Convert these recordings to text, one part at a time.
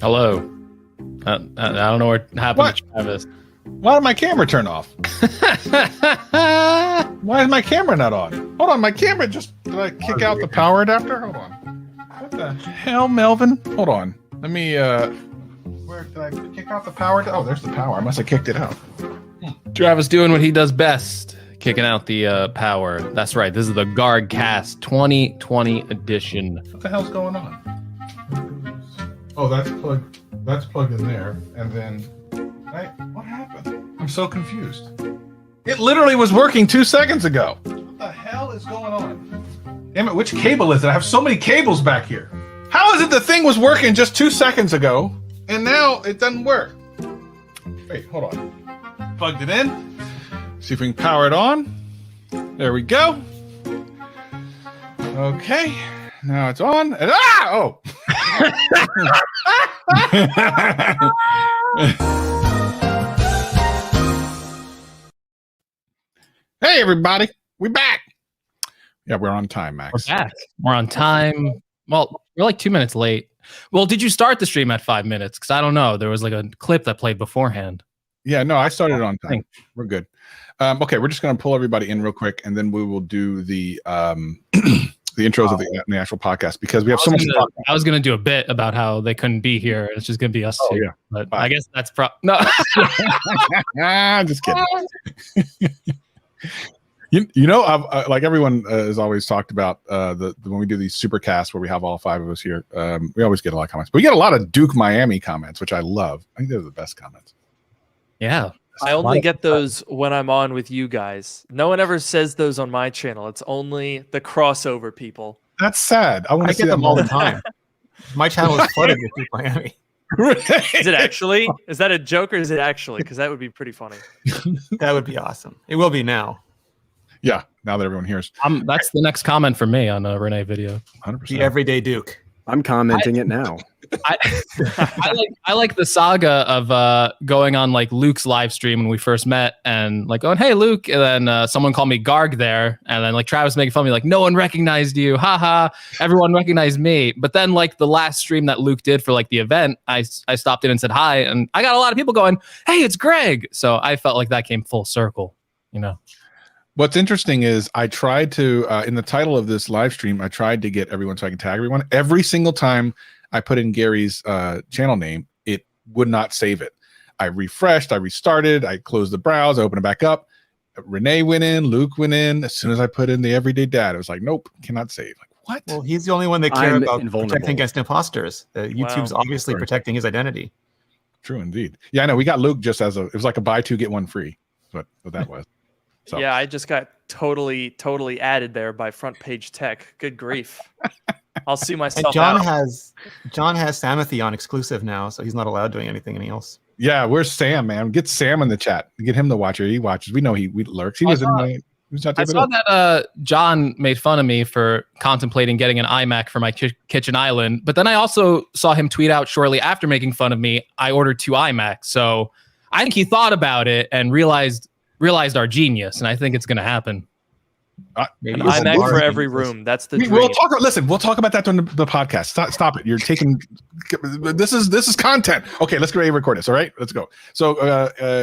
Hello. I don't know what happened to Travis. Why did my camera turn off? Why is my camera not on? Hold on, my camera just... Did I kick out the power adapter? Hold on. What the hell, Melvin? Hold on. Let me... Where did I kick out the power? Oh, there's the power. I must have kicked it out. Travis doing what he does best. Kicking out the power. That's right. This is the Gargcast 2020 edition. What the hell's going on? Oh, that's plugged in there. And then... what happened? I'm so confused. It literally was working 2 seconds ago. What the hell is going on? Damn it, which cable is it? I have so many cables back here. How is it the thing was working just 2 seconds ago, and now it doesn't work? Wait, hold on. Plugged it in. See if we can power it on. There we go. Okay. Now it's on. And oh! Hey, everybody. We're back. Yeah, we're on time, Max. We're back. We're on time. Well, we're like 2 minutes late. Well, did you start the stream at 5 minutes? Because I don't know. There was like a clip that played beforehand. Yeah, no, I started on time. We're good. Okay, we're just going to pull everybody in real quick, and then we will do the the intros of the actual podcast because we have so much to talk about. I was going to do a bit about how they couldn't be here. It's just going to be us two. Yeah. But I guess that's no. Just kidding. You know, like everyone has always talked about when we do these supercasts where we have all five of us here, we always get a lot of comments. But we get a lot of Duke Miami comments, which I love. I think they're the best comments. Yeah. I only get those when I'm on with you guys. No one ever says those on my channel. It's only the crossover people. That's sad. I want to see get them all the time. My channel is flooded with Duke Miami. Is it actually? Is that a joke or is it actually? Because that would be pretty funny. That would be awesome. It will be now. Yeah, now that everyone hears. That's the next comment for me on a Renee video. 100%. The everyday Duke. I'm commenting it now. I like the saga of going on like Luke's live stream when we first met and like going, hey, Luke. And then someone called me Garg there. And then like Travis making fun of me, like, no one recognized you. Haha. Everyone recognized me. But then like the last stream that Luke did for like the event, I stopped in and said hi. And I got a lot of people going, hey, it's Greg. So I felt like that came full circle, you know. What's interesting is I tried to, in the title of this live stream, I tried to get everyone so I can tag everyone. Every single time I put in Gary's channel name, it would not save it. I refreshed, I restarted, I closed the browse, I opened it back up. Renee went in, Luke went in. As soon as I put in the everyday dad, it was like, nope, cannot save. Like, what? Well, he's the only one that cares about protecting against imposters. YouTube's obviously protecting his identity. True, indeed. Yeah, I know. We got Luke just as it was like a buy two, get one free. What that was. So. Yeah, I just got totally added there by Front Page Tech. Good grief. I'll see myself and John out. has Samothy on exclusive now, so he's not allowed doing anything else. Yeah, where's Sam, man? Get Sam in the chat. Get him to watch it. He watches. We know he lurks. I saw that John made fun of me for contemplating getting an iMac for my kitchen island, but then I also saw him tweet out shortly after making fun of me, I ordered 2 iMacs. So I think he thought about it and realized our genius, and I think it's going to happen. An iMac for every room. That's the dream. We'll talk about that during the podcast. Stop it. You're taking this is content. Okay, let's get ready to record this. All right, let's go. So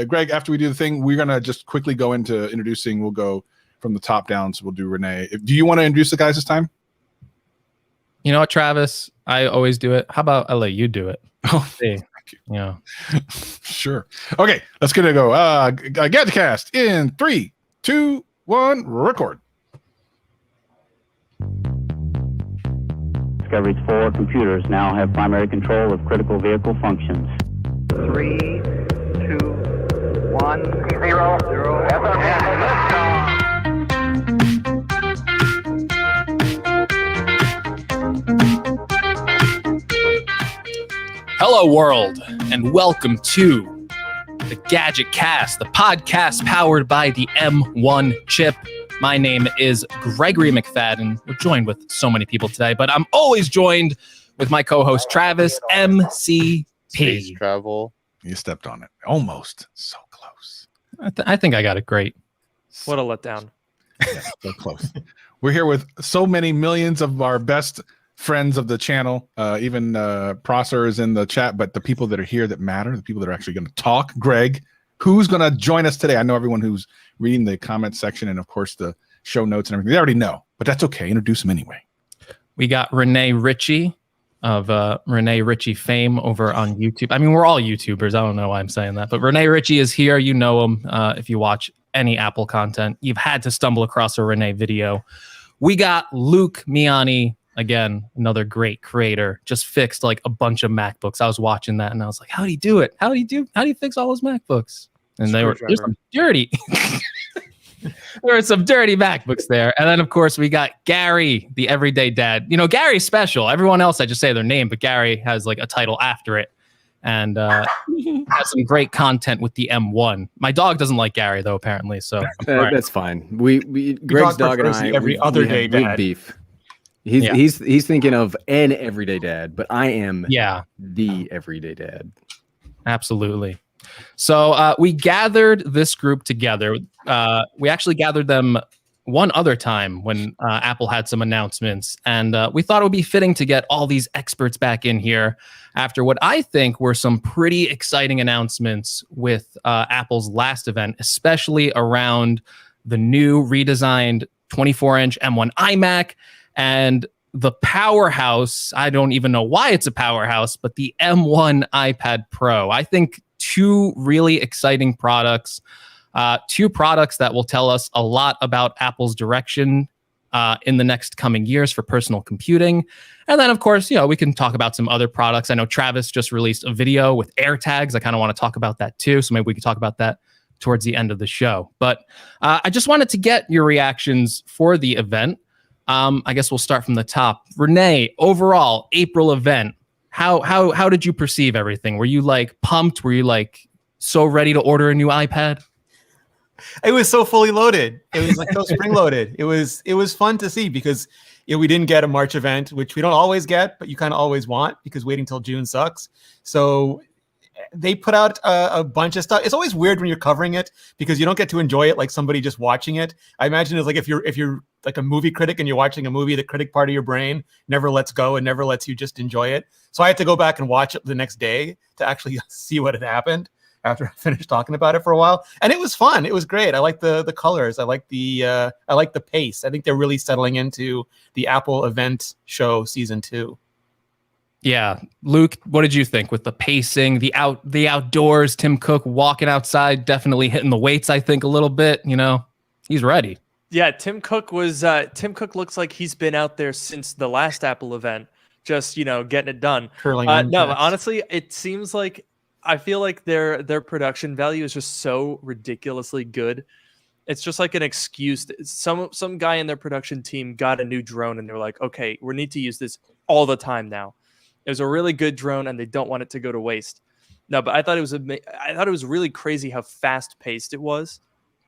Greg, after we do the thing, we're gonna just quickly go into introducing. We'll go from the top down. So we'll do Renee. Do you want to introduce the guys this time? You know what, Travis? I always do it. How about I let you do it? Oh, hey. Yeah. Sure. Okay, let's get it go. Gadgetcast in 3, 2, 1, record. Discovery's 4 computers now have primary control of critical vehicle functions. 3, 2, 1, 0, 0. Hello, world, and welcome to the Gadgetcast, the podcast powered by the M1 chip. My name is Gregory McFadden. We're joined with so many people today, but I'm always joined with my co-host Travis MCP. Space travel. You stepped on it. Almost. So close. I think I got it great. What a letdown. Yeah, so close. We're here with so many millions of our best friends of the channel. Even Prosser is in the chat, but the people that are here that matter, the people that are actually going to talk. Greg, who's going to join us today? I know everyone who's reading the comment section and, of course, the show notes and everything. They already know, but that's okay. Introduce them anyway. We got Renee Ritchie of Renee Ritchie fame over on YouTube. I mean, we're all YouTubers. I don't know why I'm saying that, but Renee Ritchie is here. You know him if you watch any Apple content. You've had to stumble across a Renee video. We got Luke Miani, again, another great creator, just fixed like a bunch of MacBooks. I was watching that and I was like, how do you do it? How do you fix all those MacBooks? And they were some dirty. There were some dirty MacBooks there. And then, of course, we got Gary, the everyday dad. You know, Gary's special. Everyone else, I just say their name, but Gary has like a title after it. And has some great content with the M1. My dog doesn't like Gary, though, apparently. So that's fine. Greg's dog and I, every other day dad. Beef. He's thinking of an everyday dad, but I am the everyday dad. Absolutely. So we gathered this group together. We actually gathered them one other time when Apple had some announcements, and we thought it would be fitting to get all these experts back in here after what I think were some pretty exciting announcements with Apple's last event, especially around the new redesigned 24-inch M1 iMac and the powerhouse. I don't even know why it's a powerhouse, but the M1 iPad Pro. I think two really exciting products, two products that will tell us a lot about Apple's direction in the next coming years for personal computing. And then, of course, we can talk about some other products. I know Travis just released a video with AirTags. I kind of want to talk about that too. So maybe we can talk about that towards the end of the show. But I just wanted to get your reactions for the event. I guess we'll start from the top. Renee, overall, April event, how did you perceive everything? Were you like pumped? Were you like so ready to order a new iPad? It was so fully loaded. It was like so spring loaded. It was fun to see because we didn't get a March event, which we don't always get, but you kind of always want because waiting till June sucks. So they put out a bunch of stuff. It's always weird when you're covering it because you don't get to enjoy it like somebody just watching it. I imagine it's like if you're like a movie critic and you're watching a movie, the critic part of your brain never lets go and never lets you just enjoy it. So I had to go back and watch it the next day to actually see what had happened after I finished talking about it for a while. And it was fun. It was great. I like the colors. I like the pace. I think they're really settling into the Apple event show season 2. Yeah. Luke, what did you think with the pacing, the outdoors, Tim Cook walking outside, definitely hitting the weights, I think, a little bit, he's ready. Yeah, Tim Cook looks like he's been out there since the last Apple event, just, getting it done. Curling no, honestly, it seems like I feel like their production value is just so ridiculously good. It's just like an excuse. Some guy in their production team got a new drone and they're like, okay, we need to use this all the time now. It was a really good drone and they don't want it to go to waste. No, but I thought it was really crazy how fast paced it was,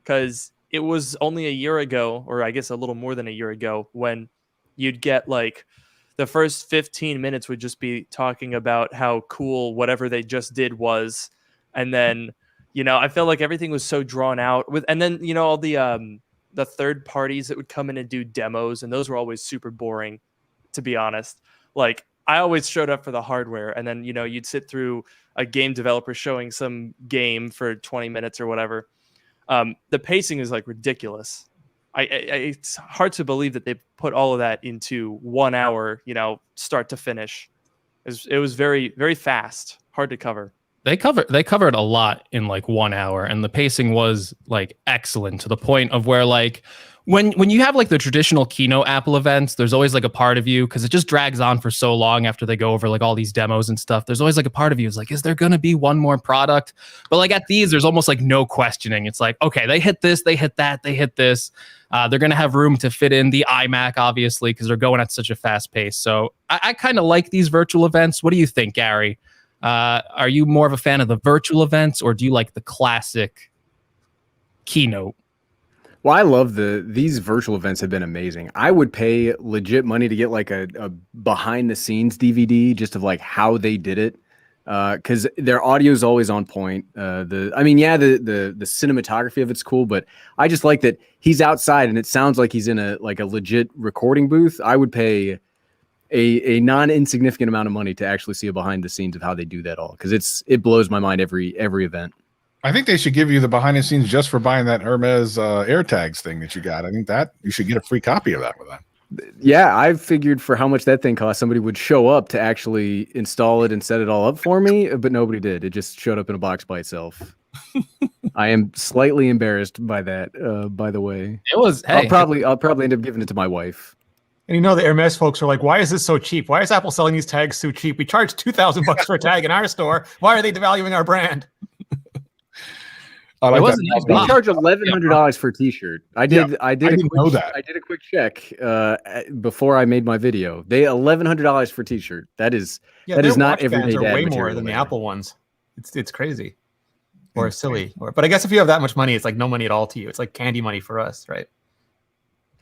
because it was only a year ago, or I guess a little more than a year ago, when you'd get like the first 15 minutes would just be talking about how cool whatever they just did was. And then, I felt like everything was so drawn out and then, all the third parties that would come in and do demos. And those were always super boring, to be honest. Like I always showed up for the hardware and then, you'd sit through a game developer showing some game for 20 minutes or whatever. The pacing is like ridiculous. It's hard to believe that they put all of that into 1 hour, start to finish. It was very, very fast, hard to cover. They covered a lot in like 1 hour, and the pacing was like excellent to the point of where like when you have like the traditional keynote Apple events, there's always like a part of you, because it just drags on for so long after they go over like all these demos and stuff. There's always like a part of you is like, is there gonna be one more product? But like at these, there's almost like no questioning. It's like, okay, they hit this, they hit that, they hit this. They're gonna have room to fit in the iMac, obviously, because they're going at such a fast pace. So I kind of like these virtual events. What do you think, Gary? Are you more of a fan of the virtual events, or do you like the classic keynote? Well, I love these virtual events have been amazing. I would pay legit money to get like a behind the scenes DVD just of like how they did it. Cause their audio is always on point. The cinematography of it's cool, but I just like that he's outside and it sounds like he's in a legit recording booth. I would pay a non-insignificant amount of money to actually see a behind the scenes of how they do that all, because it blows my mind every event. I think they should give you the behind the scenes just for buying that Hermes AirTags thing that you got. I think that you should get a free copy of that with that. Yeah, I figured for how much that thing cost, somebody would show up to actually install it and set it all up for me, but nobody did. It just showed up in a box by itself. I am slightly embarrassed by that, by the way. It was. Hey, I'll probably end up giving it to my wife. And you know, the Hermes folks are like, why is this so cheap? Why is Apple selling these tags so cheap? We charge $2,000 for a tag in our store. Why are they devaluing our brand? I like it wasn't that. They charge $1,100 for a T-shirt. I did a quick check before I made my video. They $1,100 for T-shirt. That is not everyday dad way material more than the there. Apple ones. It's crazy or silly. But I guess if you have that much money, it's like no money at all to you. It's like candy money for us, right?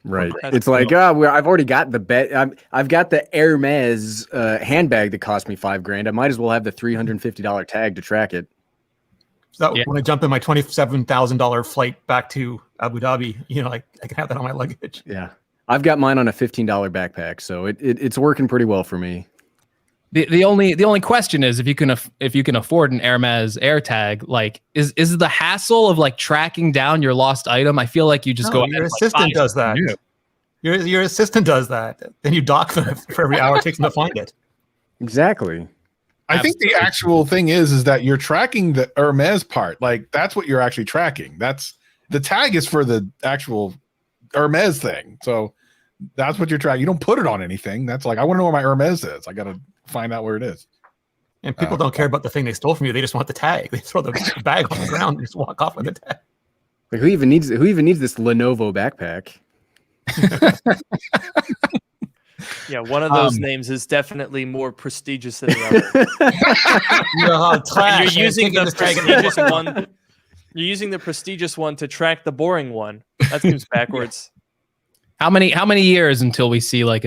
Right. That's It's like, I've already got the I've got the Hermes handbag that cost me $5,000. I might as well have the $350 tag to track it. So when I jump in my $27,000 flight back to Abu Dhabi, you know, like I can have that on my luggage. Yeah. I've got mine on a $15 backpack, so it's working pretty well for me. The only question is if you can afford an Hermes AirTag, like is the hassle of like tracking down your lost item? I feel like you just go. Your assistant does that. Your assistant does that. Then you dock them for every hour it takes them to find it. Exactly. I think the actual thing is that you're tracking the Hermes part. Like that's what you're actually tracking. That's the tag is for the actual Hermes thing. So that's what you're tracking. You don't put it on anything. That's like, I want to know where my Hermes is. I got to find out where it is. And people don't care about the thing they stole from you. They just want the tag. They throw the bag on the ground and just walk off with the tag. Like who even needs this Lenovo backpack? Yeah, one of those names is definitely more prestigious than the other. And you're using the prestigious one. You're using the prestigious one to track the boring one. That seems backwards. How many years until we see like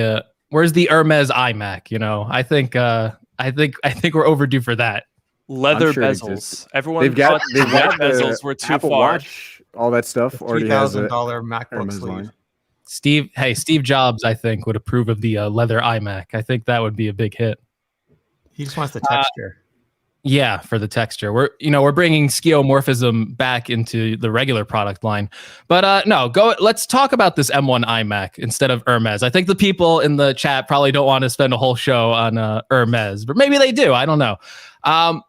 where's the Hermes iMac? You know, I think we're overdue for that. Leather sure bezels. Everyone they've got bezels were too Apple far. Watch, all that stuff already has a $3,000 MacBook Hermes sleeve. line. Steve Jobs, I think, would approve of the leather iMac. I think that would be a big hit. He just wants the texture. Yeah, for the texture. We're bringing skeuomorphism back into the regular product line. But let's talk about this M1 iMac instead of Hermes. I think the people in the chat probably don't want to spend a whole show on Hermes, but maybe they do. I don't know.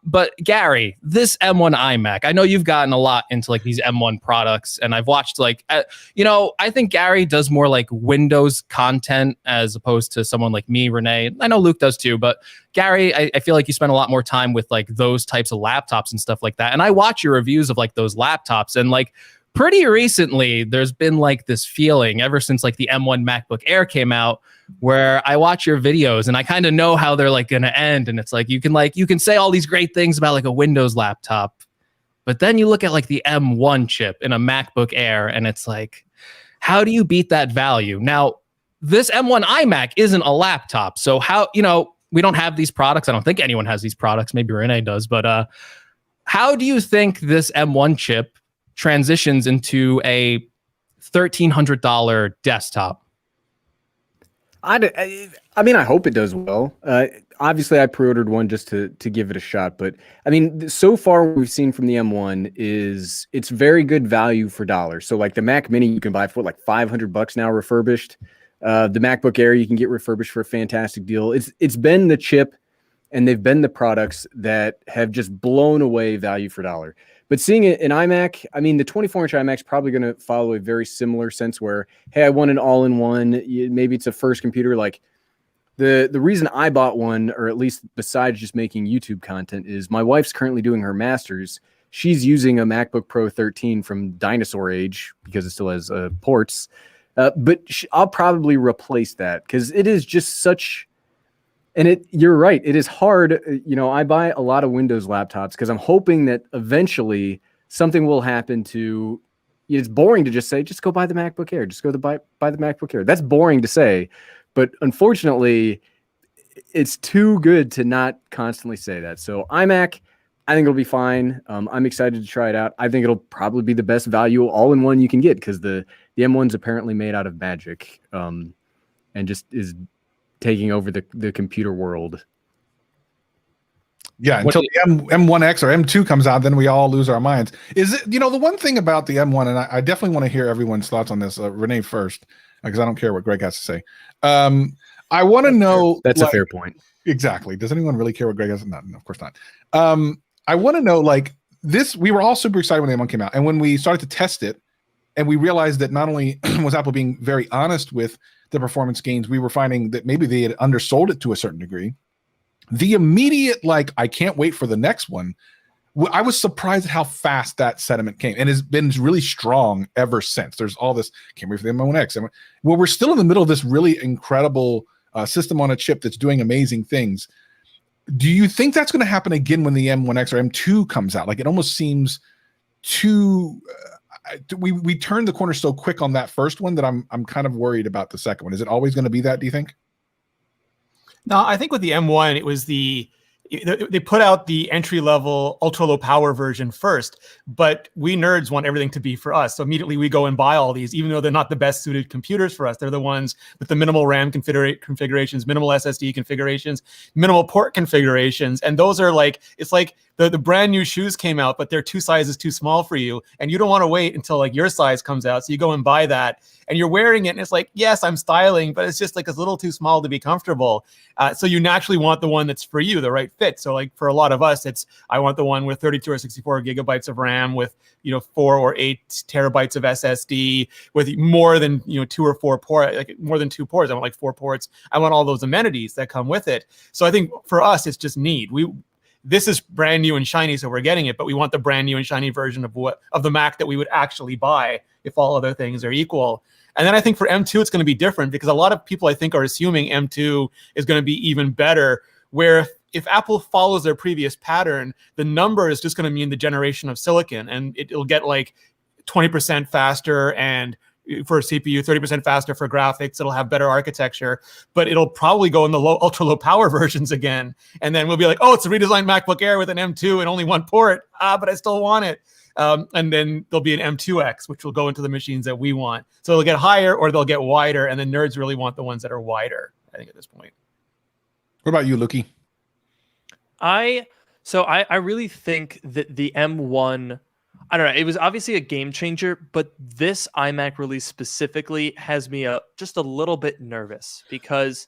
But Gary, this M1 iMac, I know you've gotten a lot into like these M1 products, and I've watched I think Gary does more like Windows content as opposed to someone like me, Renee. I know Luke does too, but Gary, I feel like you spend a lot more time with like those types of laptops and stuff like that. And I watch your reviews of like those laptops, and like pretty recently, there's been like this feeling ever since like the M1 MacBook Air came out, where I watch your videos and I kind of know how they're like going to end. And it's like, you can say all these great things about like a Windows laptop, but then you look at like the M1 chip in a MacBook Air and it's like, how do you beat that value? Now, this M1 iMac isn't a laptop. So how, we don't have these products. I don't think anyone has these products. Maybe Renee does, but how do you think this M1 chip transitions into a $1,300 desktop? I mean, I hope it does well. Obviously, I pre-ordered one just to give it a shot. But I mean, so far what we've seen from the M1 is it's very good value for dollars. So like the Mac Mini, you can buy for like $500 now refurbished. The MacBook Air, you can get refurbished for a fantastic deal. It's been the chip and they've been the products that have just blown away value for dollar. But seeing an iMac, I mean, the 24-inch iMac is probably going to follow a very similar sense where, hey, I want an all-in-one. Maybe it's a first computer. Like the reason I bought one, or at least besides just making YouTube content, is my wife's currently doing her master's. She's using a MacBook Pro 13 from dinosaur age because it still has ports. But I'll probably replace that because it is just such... And you're right. It is hard. I buy a lot of Windows laptops because I'm hoping that eventually something will happen to. It's boring to just say, just go buy the MacBook Air. Just go to buy the MacBook Air. That's boring to say, but unfortunately, it's too good to not constantly say that. So iMac, I think it'll be fine. I'm excited to try it out. I think it'll probably be the best value all-in-one you can get because the M1's apparently made out of magic, and just is taking over the computer world. Yeah, until the M1X or M2 comes out, then we all lose our minds. Is it, the one thing about the M1, and I definitely want to hear everyone's thoughts on this. Renee first, because I don't care what Greg has to say. I want to know. That's a fair point. Exactly. Does anyone really care what Greg has? No, of course not. I want to know, this, we were all super excited when the M1 came out. And when we started to test it, and we realized that not only was Apple being very honest with the performance gains, we were finding that maybe they had undersold it to a certain degree. The immediate, I can't wait for the next one. I was surprised at how fast that sentiment came, and has been really strong ever since. There's all this, can't wait for the M1X. Well, we're still in the middle of this really incredible system on a chip that's doing amazing things. Do you think that's going to happen again when the M1X or M2 comes out? It almost seems too... we turned the corner so quick on that first one that I'm kind of worried about the second one. Is it always going to be that, do you think? No, I think with the M1, it was they put out the entry-level ultra-low power version first, but we nerds want everything to be for us. So immediately we go and buy all these, even though they're not the best suited computers for us. They're the ones with the minimal RAM configurations, minimal SSD configurations, minimal port configurations. And those are it's like the brand new shoes came out, but they're 2 sizes too small for you. And you don't want to wait until your size comes out. So you go and buy that. And you're wearing it, and it's yes, I'm styling, but it's just it's a little too small to be comfortable. So you naturally want the one that's for you, the right fit. So for a lot of us, I want the one with 32 or 64 gigabytes of RAM, with 4 or 8 terabytes of SSD, with more than 2 or 4 ports, more than 2 ports. I want 4 ports. I want all those amenities that come with it. So I think for us, it's just need. This is brand new and shiny, so we're getting it, but we want the brand new and shiny version of the Mac that we would actually buy if all other things are equal. And then I think for M2, it's going to be different, because a lot of people, I think, are assuming M2 is going to be even better, where if Apple follows their previous pattern, the number is just going to mean the generation of silicon, and it'll get 20% faster, and for a CPU, 30% faster for graphics. It'll have better architecture, but it'll probably go in the ultra low power versions again. And then we'll be oh, it's a redesigned MacBook Air with an M2 and only 1 port. But I still want it. And then there'll be an M2X, which will go into the machines that we want. So they'll get higher or they'll get wider. And then nerds really want the ones that are wider, I think, at this point. What about you, Lukey? I really think that the M1, I don't know, it was obviously a game changer, but this iMac release specifically has me just a little bit nervous, because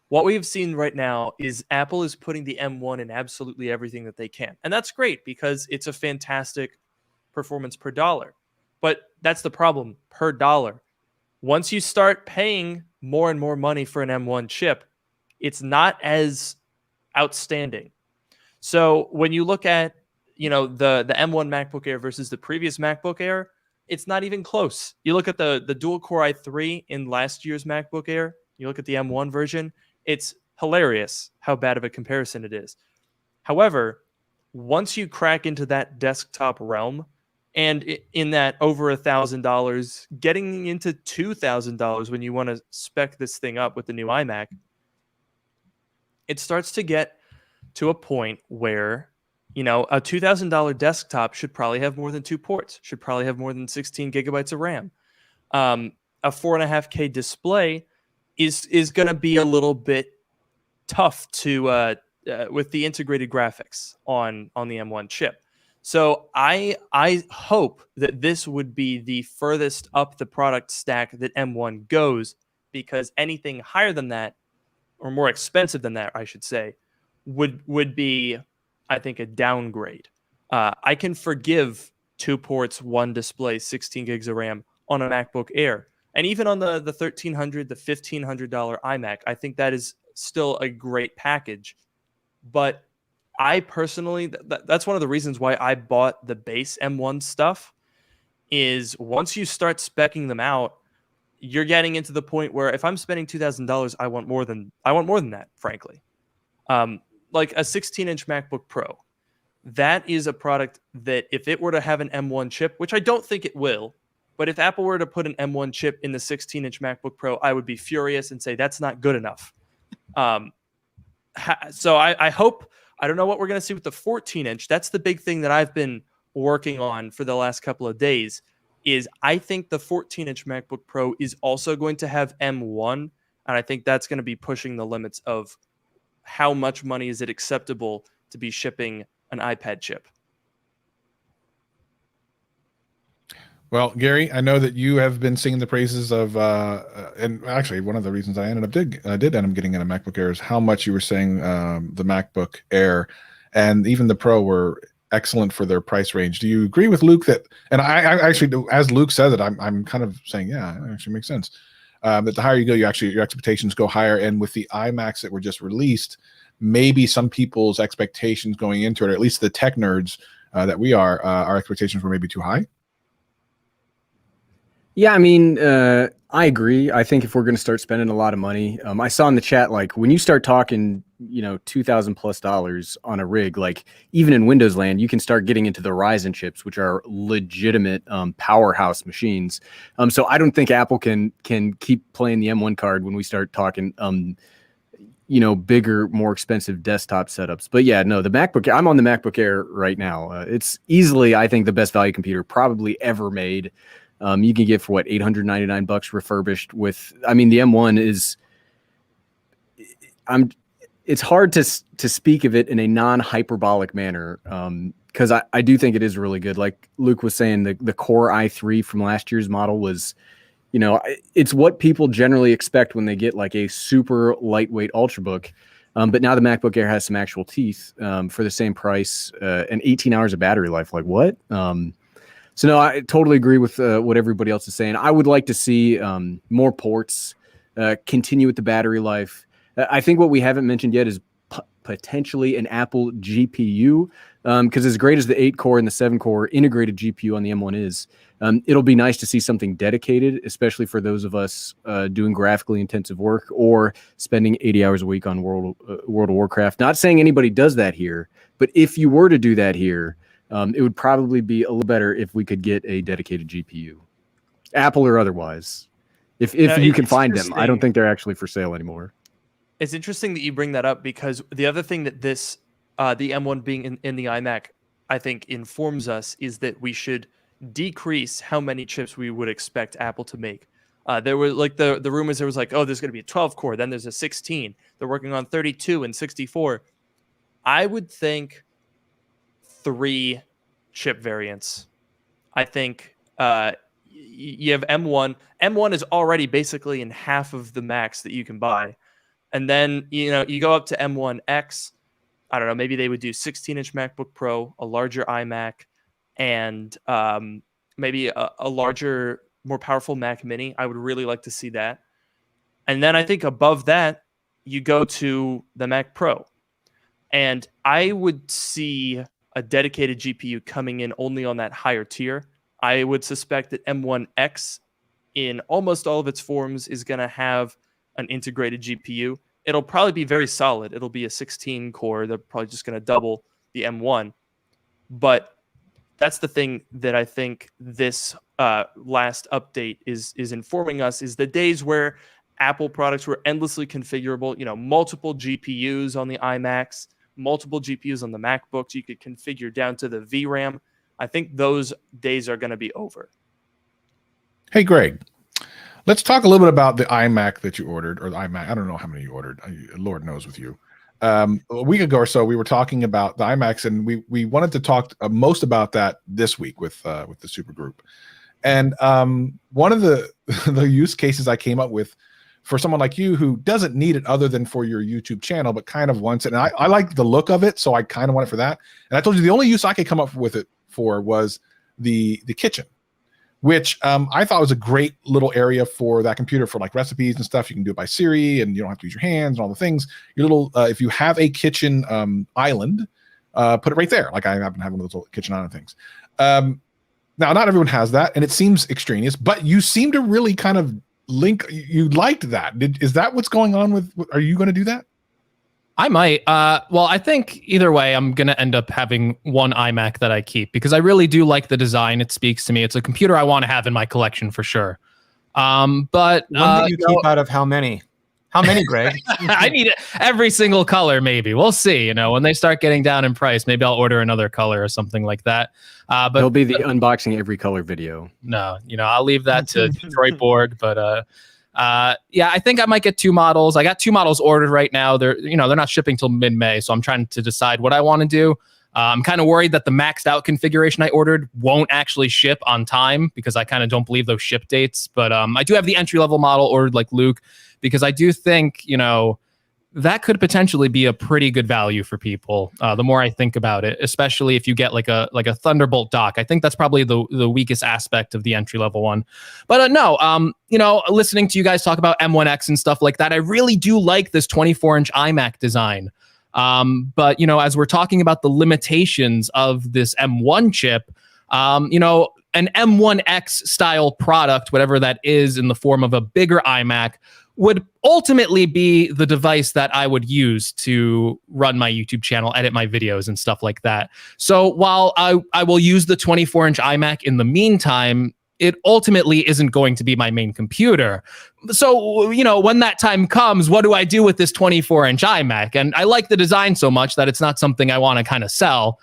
what we've seen right now is Apple is putting the M1 in absolutely everything that they can. And that's great, because it's a fantastic performance per dollar. But that's the problem, per dollar. Once you start paying more and more money for an M1 chip, it's not as outstanding. So when you look at the M1 MacBook Air versus the previous MacBook Air, it's not even close. You look at the dual core i3 in last year's MacBook Air, you look at the M1 version, it's hilarious how bad of a comparison it is. However, once you crack into that desktop realm, and in that over $1,000, getting into $2,000 when you want to spec this thing up with the new iMac, it starts to get to a point where a $2,000 desktop should probably have more than 2 ports, should probably have more than 16 gigabytes of RAM. A 4.5K display is going to be a little bit tough to with the integrated graphics on the M1 chip. So I hope that this would be the furthest up the product stack that M1 goes, because anything higher than that, or more expensive than that, I should say, would be, I think, a downgrade. I can forgive 2 ports, 1 display, 16 gigs of RAM on a MacBook Air. And even on the $1,300, the $1,500 iMac, I think that is still a great package. But I personally, that's one of the reasons why I bought the base M1 stuff, is once you start speccing them out, you're getting into the point where if I'm spending $2,000, I want more than that, frankly. Like a 16-inch MacBook Pro, that is a product that if it were to have an M1 chip, which I don't think it will, but if Apple were to put an M1 chip in the 16-inch MacBook Pro, I would be furious and say that's not good enough. So I hope, I don't know what we're going to see with the 14-inch. That's the big thing that I've been working on for the last couple of days, is I think the 14-inch MacBook Pro is also going to have M1 And I think that's going to be pushing the limits of how much money is it acceptable to be shipping an iPad chip. Well, Gary, I know that you have been singing the praises of, and actually one of the reasons I did end up getting in a MacBook Air is how much you were saying the MacBook Air and even the Pro were excellent for their price range. Do you agree with Luke that? And I actually do, as Luke said it, I'm kind of saying, yeah, it actually makes sense. That the higher you go, your expectations go higher, and with the iMacs that were just released, maybe some people's expectations going into it, or at least the tech nerds that we are, our expectations were maybe too high. Yeah, I mean, I agree. I think if we're going to start spending a lot of money, I saw in the chat, like when you start talking, $2,000+ on a rig, like even in Windows land, you can start getting into the Ryzen chips, which are legitimate powerhouse machines. So I don't think Apple can keep playing the M1 card when we start talking, bigger, more expensive desktop setups. But yeah, no, the MacBook, I'm on the MacBook Air right now. It's easily, I think, the best value computer probably ever made. You can get for what, $899 refurbished with, the M1 is, it's hard to speak of it in a non-hyperbolic manner. Cause I do think it is really good. Like Luke was saying, the Core i3 from last year's model was, it's what people generally expect when they get like a super lightweight Ultrabook. But now the MacBook Air has some actual teeth, for the same price, and 18 hours of battery life. Like what? So no, I totally agree with what everybody else is saying. I would like to see more ports, continue with the battery life. I think what we haven't mentioned yet is potentially an Apple GPU, because as great as the 8-core and the 7-core integrated GPU on the M1 is, it'll be nice to see something dedicated, especially for those of us doing graphically intensive work or spending 80 hours a week on World of Warcraft. Not saying anybody does that here, but if you were to do that here, it would probably be a little better if we could get a dedicated GPU, Apple or otherwise. If you can find them, I don't think they're actually for sale anymore. It's interesting that you bring that up, because the other thing that this, the M1 being in the iMac, I think informs us is that we should decrease how many chips we would expect Apple to make. There were like the rumors, there was like, oh, there's going to be a 12-core, then there's a 16. They're working on 32 and 64. I would think 3 chip variants. I think you have M1. M1 is already basically in half of the Macs that you can buy. And then, you go up to M1X. I don't know, maybe they would do 16-inch MacBook Pro, a larger iMac, and maybe a larger, more powerful Mac Mini. I would really like to see that. And then I think above that, you go to the Mac Pro. And I would see a dedicated GPU coming in only on that higher tier. I would suspect that M1X in almost all of its forms is going to have an integrated GPU. It'll probably be very solid. It'll be a 16-core. They're probably just going to double the M1. But that's the thing that I think this last update is informing us, is the days where Apple products were endlessly configurable, multiple GPUs on the iMacs, multiple GPUs on the MacBooks. You could configure down to the VRAM. I think those days are going to be over. Hey, Greg, let's talk a little bit about the iMac that you ordered, or the iMac. I don't know how many you ordered. Lord knows with you. A week ago or so, we were talking about the iMacs, and we wanted to talk most about that this week with the super group. And one of the use cases I came up with for someone like you who doesn't need it other than for your YouTube channel, but kind of wants it. And I like the look of it, so I kind of want it for that. And I told you the only use I could come up with it for was the kitchen, which I thought was a great little area for that computer for like recipes and stuff. You can do it by Siri, and you don't have to use your hands and all the things. Your little, if you have a kitchen island, put it right there. Like I happen to have one of those little kitchen island things. Now, not everyone has that, and it seems extraneous, but you seem to really kind of link. You liked that. Is that what's going on with? Are you going to do that? I might. Well, I think either way, I'm going to end up having one iMac that I keep because I really do like the design. It speaks to me. It's a computer I want to have in my collection for sure. But one that you keep out of how many? How many, Greg? I need it every single color. Maybe we'll see. When they start getting down in price, maybe I'll order another color or something like that. But it'll be the unboxing every color video. No, I'll leave that to Detroit Board. But Yeah, I think I might get 2 models. I got 2 models ordered right now. They're not shipping till mid-May, so I'm trying to decide what I want to do. I'm kind of worried that the maxed out configuration I ordered won't actually ship on time because I kind of don't believe those ship dates. But I do have the entry level model ordered like Luke because I do think, that could potentially be a pretty good value for people. The more I think about it, especially if you get like a Thunderbolt dock, I think that's probably the weakest aspect of the entry level one. But listening to you guys talk about M1X and stuff like that, I really do like this 24-inch iMac design. But as we're talking about the limitations of this M1 chip, an M1X style product, whatever that is, in the form of a bigger iMac, would ultimately be the device that I would use to run my YouTube channel, edit my videos and stuff like that. So while I will use the 24-inch iMac in the meantime, it ultimately isn't going to be my main computer. So, when that time comes, what do I do with this 24-inch iMac? And I like the design so much that it's not something I want to kind of sell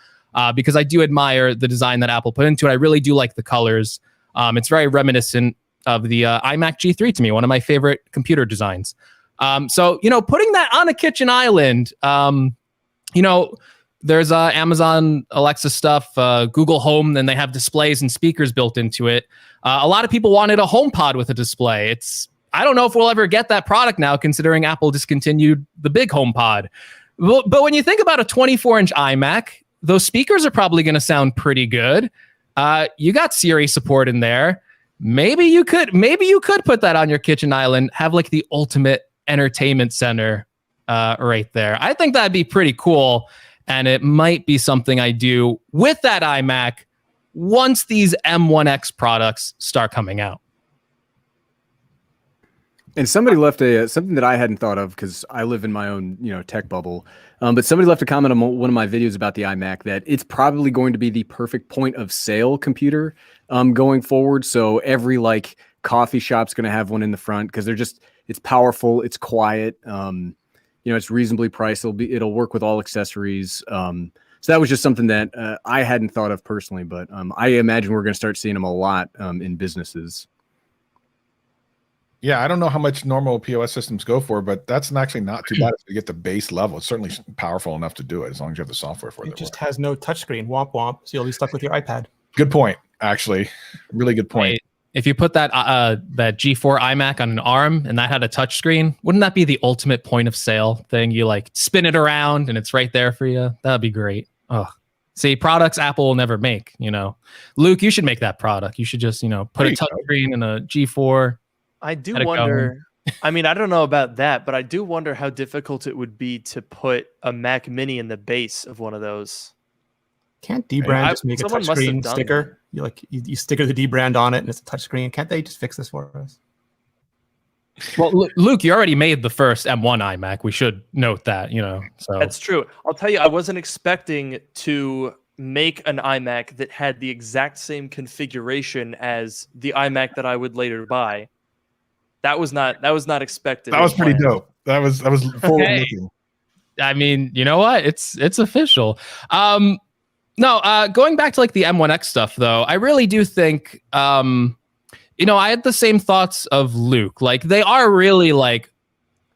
because I do admire the design that Apple put into it. I really do like the colors. It's very reminiscent of the iMac G3 to me, one of my favorite computer designs. So, putting that on a kitchen island, there's Amazon Alexa stuff, Google Home, then they have displays and speakers built into it. A lot of people wanted a HomePod with a display. I don't know if we'll ever get that product now, considering Apple discontinued the big HomePod. But when you think about a 24-inch iMac, those speakers are probably going to sound pretty good. You got Siri support in there. Maybe you could put that on your kitchen island, have like the ultimate entertainment center right there. I think that'd be pretty cool. And it might be something I do with that iMac once these M1X products start coming out. And somebody left something that I hadn't thought of because I live in my own, tech bubble. But somebody left a comment on one of my videos about the iMac that it's probably going to be the perfect point of sale computer going forward. So every coffee shop's going to have one in the front because it's powerful, it's quiet, it's reasonably priced. It'll work with all accessories. So that was just something that I hadn't thought of personally, but I imagine we're going to start seeing them a lot in businesses. Yeah, I don't know how much normal POS systems go for, but that's actually not too bad if you get the base level. It's certainly powerful enough to do it as long as you have the software for it. It just has no touchscreen. Womp womp. So you'll be stuck with your iPad. Good point, actually. Really good point. Wait, if you put that G4 iMac on an ARM and that had a touchscreen, wouldn't that be the ultimate point of sale thing? You spin it around and it's right there for you. That'd be great. Oh, see, products Apple will never make. Luke, you should make that product. You should just put a touchscreen in a G4. I do wonder. I mean, I don't know about that, but I do wonder how difficult it would be to put a Mac Mini in the base of one of those. Can't D-Brand just make a touchscreen sticker? You sticker the D-Brand on it and it's a touchscreen. Can't they just fix this for us? Well, Luke, you already made the first M1 iMac. We should note that, So that's true. I'll tell you, I wasn't expecting to make an iMac that had the exact same configuration as the iMac that I would later buy. That was not expected. That was pretty dope. That was forward looking. I mean, you know what? It's official. No, going back to the M1X stuff though, I really do think I had the same thoughts of Luke. They are really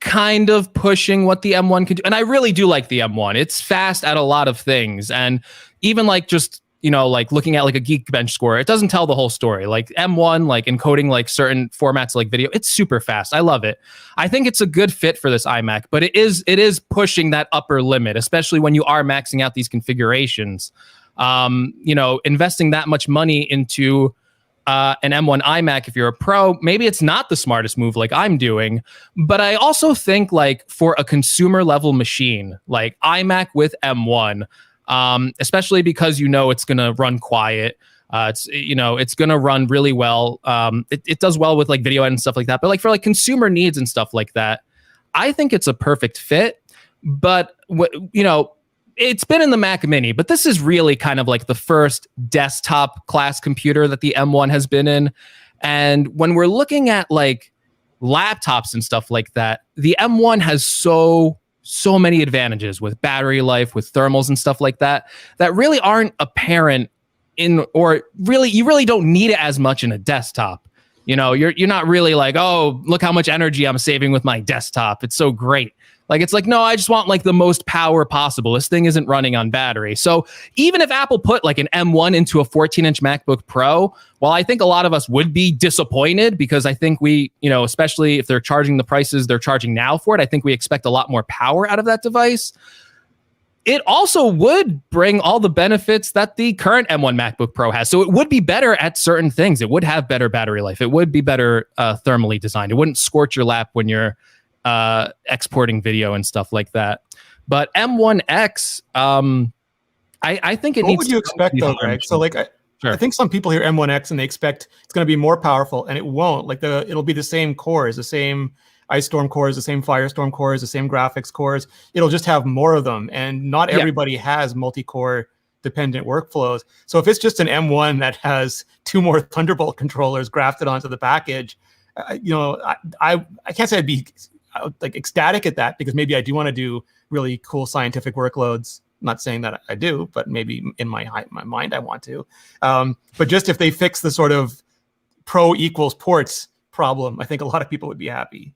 kind of pushing what the M1 can do. And I really do like the M1. It's fast at a lot of things. And even just looking at a Geekbench score, it doesn't tell the whole story. M1, encoding certain formats video, it's super fast. I love it. I think it's a good fit for this iMac, but it is pushing that upper limit, especially when you are maxing out these configurations. Investing that much money into an M1 iMac, if you're a pro, maybe it's not the smartest move I'm doing. But I also think for a consumer level machine, iMac with M1, especially because it's going to run quiet. It's going to run really well. It does well with video and stuff like that. But for consumer needs and stuff like that, I think it's a perfect fit. But it's been in the Mac Mini, but this is really kind of the first desktop class computer that the M1 has been in. And when we're looking at laptops and stuff like that, the M1 has so many advantages with battery life, with thermals and stuff like that really aren't apparent you really don't need it as much in a desktop. You know, you're not really like, oh, look how much energy I'm saving with my desktop. It's so great. Like, it's like, no, I just want like the most power possible. This thing isn't running on battery. So even if Apple put like an M1 into a 14-inch MacBook Pro, well, I think a lot of us would be disappointed because I think we, you know, especially if they're charging the prices they're charging now for it, I think we expect a lot more power out of that device. It also would bring all the benefits that the current M1 MacBook Pro has. So it would be better at certain things. It would have better battery life. It would be better thermally designed. It wouldn't scorch your lap when you're exporting video and stuff like that. But M1X, I think it needs. What would you expect though, Greg? So like, I think some people hear M1X and they expect it's going to be more powerful, and it won't. Like it'll be the same cores, the same Ice Storm cores, the same Firestorm cores, the same graphics cores. It'll just have more of them, and not everybody has multi-core dependent workflows. So if it's just an M1 that has 2 more Thunderbolt controllers grafted onto the package, you know, I can't say I'd be like ecstatic at that, because maybe I do want to do really cool scientific workloads. I'm not saying that I do, but maybe in my mind I want to. But just if they fix the sort of Pro equals ports problem, I think a lot of people would be happy.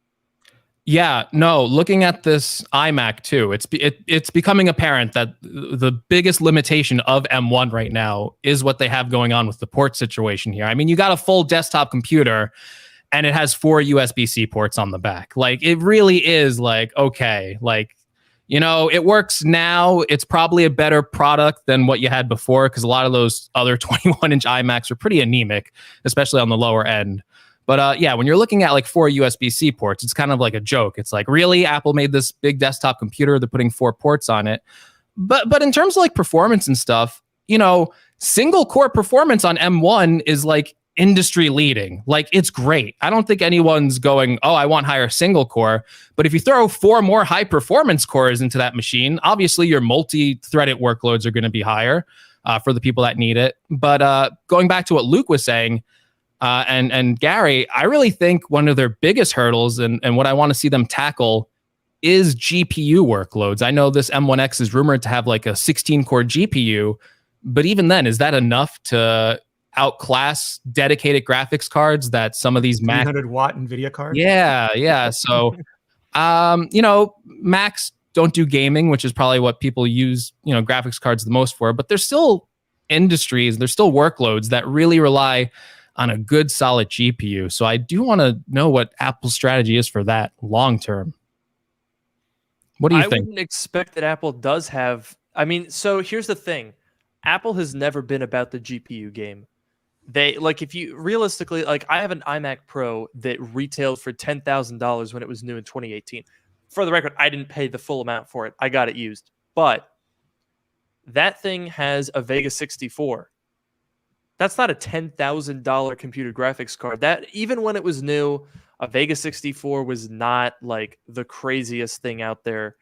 Yeah, no, looking at this iMac too, it's becoming apparent that the biggest limitation of M1 right now is what they have going on with the port situation here. I mean, you got a full desktop computer and it has 4 USB-C ports on the back. Like, it really is like, okay, like, you know, it works now. It's probably a better product than what you had before, because a lot of those other 21-inch iMacs are pretty anemic, especially on the lower end. But yeah, when you're looking at like 4 USB-C ports, it's kind of like a joke. It's like, really? Apple made this big desktop computer, they're putting 4 ports on it. But in terms of like performance and stuff, you know, single core performance on M1 is like industry leading. Like, it's great. I don't think anyone's going, oh, I want higher single core. But if you throw 4 more high performance cores into that machine, obviously your multi-threaded workloads are going to be higher for the people that need it. But going back to what Luke was saying, and Gary, I really think one of their biggest hurdles and what I want to see them tackle is GPU workloads. I know this M1X is rumored to have like a 16-core GPU, but even then, is that enough to outclass dedicated graphics cards that some of these 300-watt NVIDIA cards? Yeah. So, you know, Macs don't do gaming, which is probably what people use, you know, graphics cards the most for. But there's still industries, there's still workloads that really rely on a good, solid GPU. So I do want to know what Apple's strategy is for that long term. What do you think? I wouldn't expect that Apple does have. I mean, so here's the thing. Apple has never been about the GPU game. They, like, if you realistically, like, I have an iMac Pro that retailed for $10,000 when it was new in 2018. For the record, I didn't pay the full amount for it. I got it used. But that thing has a Vega 64. That's not a $10,000 computer graphics card. That, even when it was new, a Vega 64 was not like the craziest thing out there.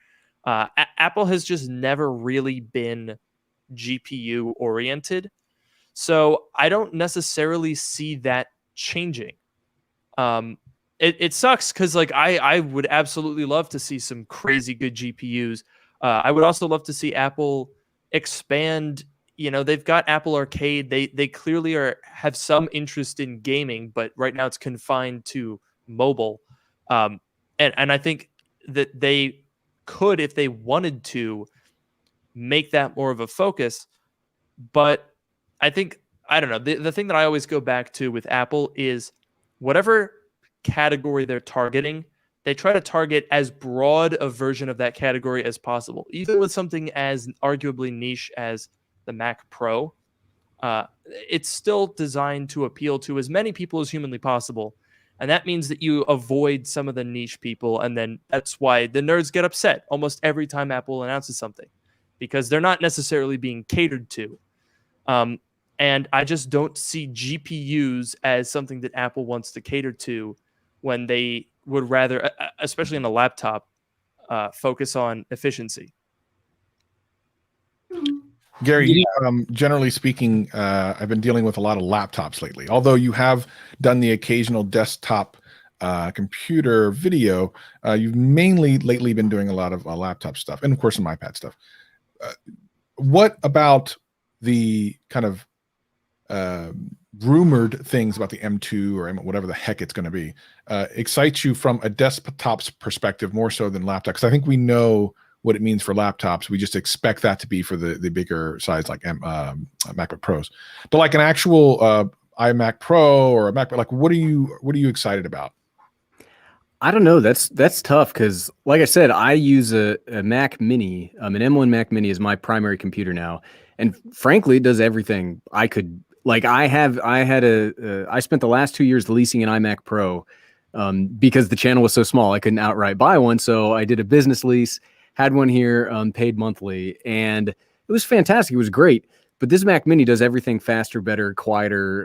Apple has just never really been GPU oriented. So I don't necessarily see that changing. It sucks because like I would absolutely love to see some crazy good GPUs. I would also love to see Apple expand. You know, they've got Apple Arcade. They clearly have some interest in gaming, but right now it's confined to mobile. And I think that they could, if they wanted to, make that more of a focus. But I think, I don't know, the thing that I always go back to with Apple is whatever category they're targeting, they try to target as broad a version of that category as possible. Even with something as arguably niche as the Mac Pro, it's still designed to appeal to as many people as humanly possible. And that means that you avoid some of the niche people. And then that's why the nerds get upset almost every time Apple announces something, because they're not necessarily being catered to. And I just don't see GPUs as something that Apple wants to cater to when they would rather, especially in a laptop, focus on efficiency. Gary, generally speaking, I've been dealing with a lot of laptops lately. Although you have done the occasional desktop computer video, you've mainly lately been doing a lot of laptop stuff, and of course some iPad stuff. What about the kind of rumored things about the M2 or whatever the heck it's going to be excites you from a desktop's perspective more so than laptop? Because I think we know what it means for laptops. We just expect that to be for the bigger size like MacBook Pros. But like an actual iMac Pro or a MacBook, like what are you excited about? I don't know. That's tough because, like I said, I use a Mac Mini. An M1 Mac Mini is my primary computer now, and frankly, it does everything I could. Like I spent the last 2 years leasing an iMac Pro because the channel was so small. I couldn't outright buy one, so I did a business lease, had one here, paid monthly, and it was fantastic. It was great. But this Mac Mini does everything faster, better, quieter,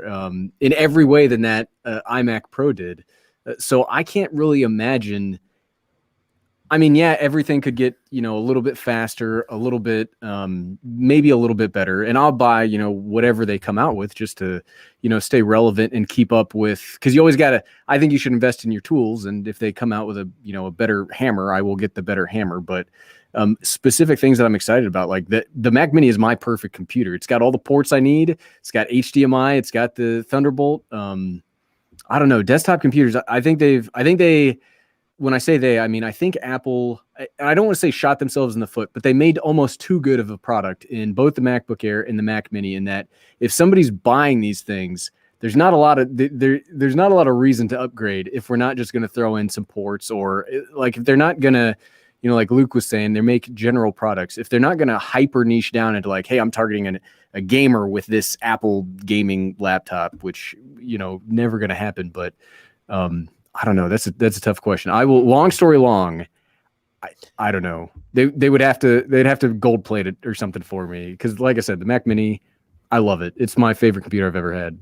in every way than that iMac Pro did. So I can't really imagine. I mean, yeah, everything could get, a little bit faster, a little bit, maybe a little bit better. And I'll buy, whatever they come out with just to, stay relevant and keep up with, because you always I think you should invest in your tools. And if they come out with a better hammer, I will get the better hammer. But specific things that I'm excited about, like the Mac Mini is my perfect computer. It's got all the ports I need. It's got HDMI. It's got the Thunderbolt. I don't know, desktop computers. I think they, when I say they, I mean, I think Apple, I don't want to say shot themselves in the foot, but they made almost too good of a product in both the MacBook Air and the Mac Mini, in that if somebody's buying these things, there's not a lot of reason to upgrade if we're not just going to throw in some ports, or like if they're not going to, like Luke was saying, they make general products. If they're not going to hyper niche down into like, hey, I'm targeting a gamer with this Apple gaming laptop, which, never going to happen. But I don't know. That's a tough question. Long story long, I don't know. They'd have to gold plate it or something for me. Cause like I said, the Mac Mini, I love it. It's my favorite computer I've ever had.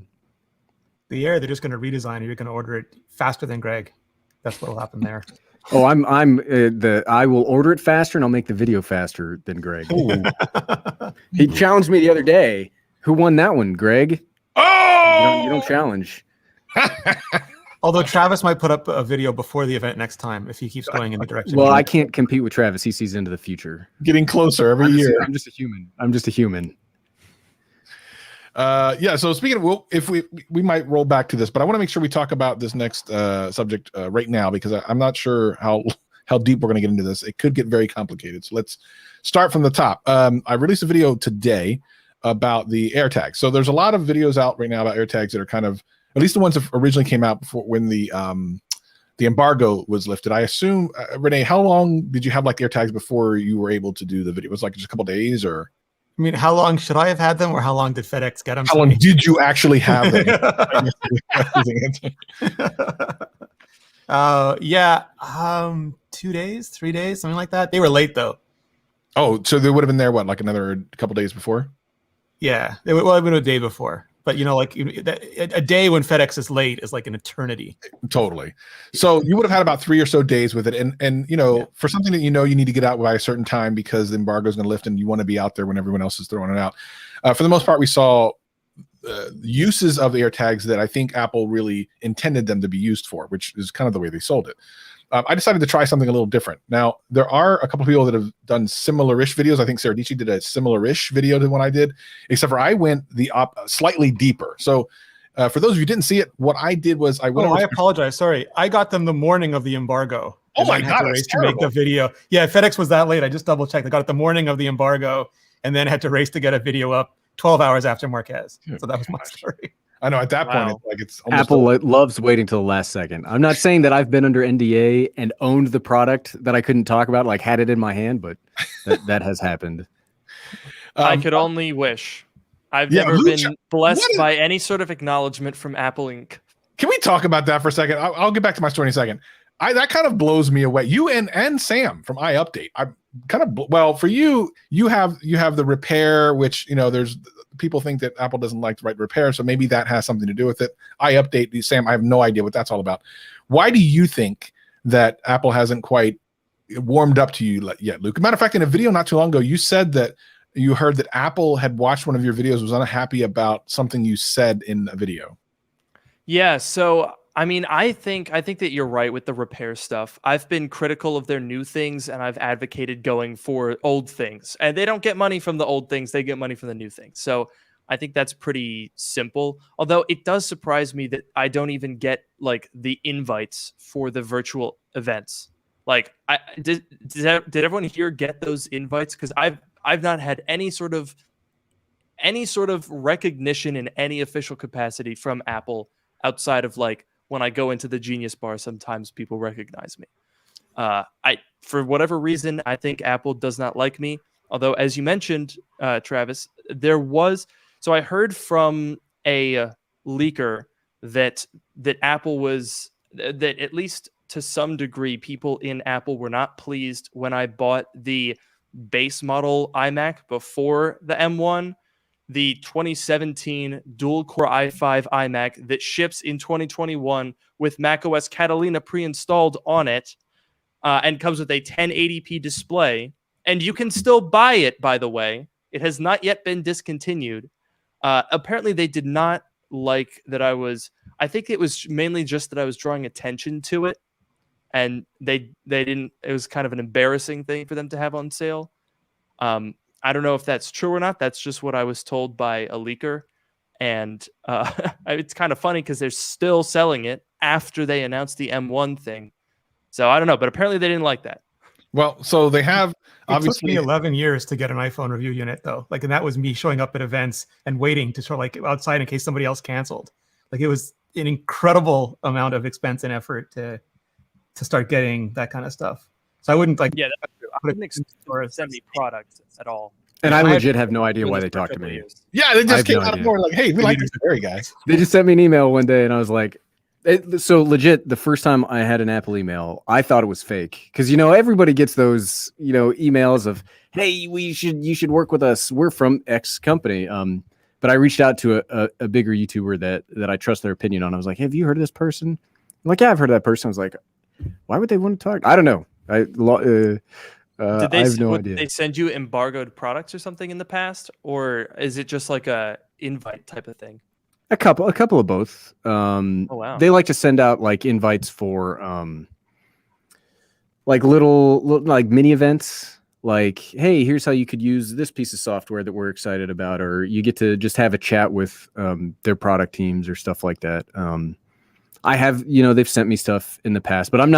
The Air, they're just going to redesign it. You're going to order it faster than Greg. That's what'll happen there. Oh, I will order it faster and I'll make the video faster than Greg. He challenged me the other day. Who won that one, Greg? Oh, you don't challenge. Although Travis might put up a video before the event next time if he keeps going in the direction. Well, I can't compete with Travis. He sees into the future. Getting closer every year. I'm just a human. Yeah. So speaking of, if we might roll back to this, but I want to make sure we talk about this next subject right now, because I'm not sure how deep we're going to get into this. It could get very complicated. So let's start from the top. I released a video today about the AirTags. So there's a lot of videos out right now about AirTags that are kind of, at least the ones that originally came out before when the embargo was lifted. I assume, Renee, how long did you have like AirTags before you were able to do the video? It was like just a couple of days, or? I mean, how long should I have had them, or how long did FedEx get them? How long did you actually have them? Yeah, 2 days, 3 days, something like that. They were late though. Oh, so they would have been there, what, like another couple days before? Yeah, it would have been a day before. But like a day when FedEx is late is like an eternity. Totally. So you would have had about 3 or so days with it, and for something that you need to get out by a certain time because the embargo is going to lift, and you want to be out there when everyone else is throwing it out. For the most part, we saw uses of the AirTags that I think Apple really intended them to be used for, which is kind of the way they sold it. I decided to try something a little different. Now, there are a couple of people that have done similar-ish videos. I think Sarah Dici did a similar-ish video to what I did, except for I went slightly deeper. So for those of you who didn't see it, what I did was I went. I apologize. Sorry. I got them the morning of the embargo. Oh my God, to race to make the video. Yeah, FedEx was that late. I just double-checked. I got it the morning of the embargo and then had to race to get a video up 12 hours after Marquez. So that was my story. I know at that point, it's almost Apple loves waiting till the last second. I'm not saying that I've been under NDA and owned the product that I couldn't talk about, like had it in my hand, but that has happened. I could only wish. I've never been blessed by any sort of acknowledgement from Apple Inc. Can we talk about that for a second? I'll get back to my story in a second. That kind of blows me away. You and Sam from iUpdate. I'm kind of for you have the repair, which there's people think that Apple doesn't like to write repair, so maybe that has something to do with it. iUpdate, Sam, I have no idea what that's all about. Why do you think that Apple hasn't quite warmed up to you yet, Luke? Matter of fact, in a video not too long ago, you said that you heard that Apple had watched one of your videos, was unhappy about something you said in a video. Yeah, so I mean, I think that you're right with the repair stuff. I've been critical of their new things, and I've advocated going for old things. And they don't get money from the old things; they get money from the new things. So I think that's pretty simple. Although it does surprise me that I don't even get like the invites for the virtual events. Like, did everyone here get those invites? Because I've not had any sort of recognition in any official capacity from Apple outside of like when I go into the Genius Bar. Sometimes people recognize me. For whatever reason, I think Apple does not like me. Although, as you mentioned, Travis, so I heard from a leaker that Apple was that at least to some degree, people in Apple were not pleased when I bought the base model iMac before the M1, the 2017 dual-core i5 iMac that ships in 2021 with macOS Catalina pre-installed on it, and comes with a 1080p display. And you can still buy it, by the way. It has not yet been discontinued. Apparently, they did not like that I think it was mainly just that I was drawing attention to it. And they didn't, it was kind of an embarrassing thing for them to have on sale. I don't know if that's true or not. That's just what I was told by a leaker. And it's kind of funny because they're still selling it after they announced the M1 thing. So I don't know, but apparently they didn't like that. Well, so they have Obviously, obviously. it took me 11 years to get an iPhone review unit, though. Like, and that was me showing up at events and waiting to sort of like outside in case somebody else canceled. Like, it was an incredible amount of expense and effort to start getting that kind of stuff. So I wouldn't like. Yeah, I wouldn't expect them to send me products at all. And I I legit have no idea why they talked to me. Yeah, they I just have came no out of idea. nowhere like, "Hey, we like this very guys." They just sent me an email one day, and I was like, so legit. The first time I had an Apple email, I thought it was fake because everybody gets those emails of, "Hey, you should work with us. We're from X company." But I reached out to a bigger YouTuber that I trust their opinion on. I was like, "Hey, have you heard of this person?" I'm like, "Yeah, I've heard of that person." I was like, "Why would they want to talk?" I don't know. I have no idea. Did they send you embargoed products or something in the past, or is it just like a invite type of thing? A couple of both. Oh wow. They like to send out like invites for like little like mini events. Like, hey, here's how you could use this piece of software that we're excited about, or you get to just have a chat with their product teams or stuff like that. I have, they've sent me stuff in the past, but I'm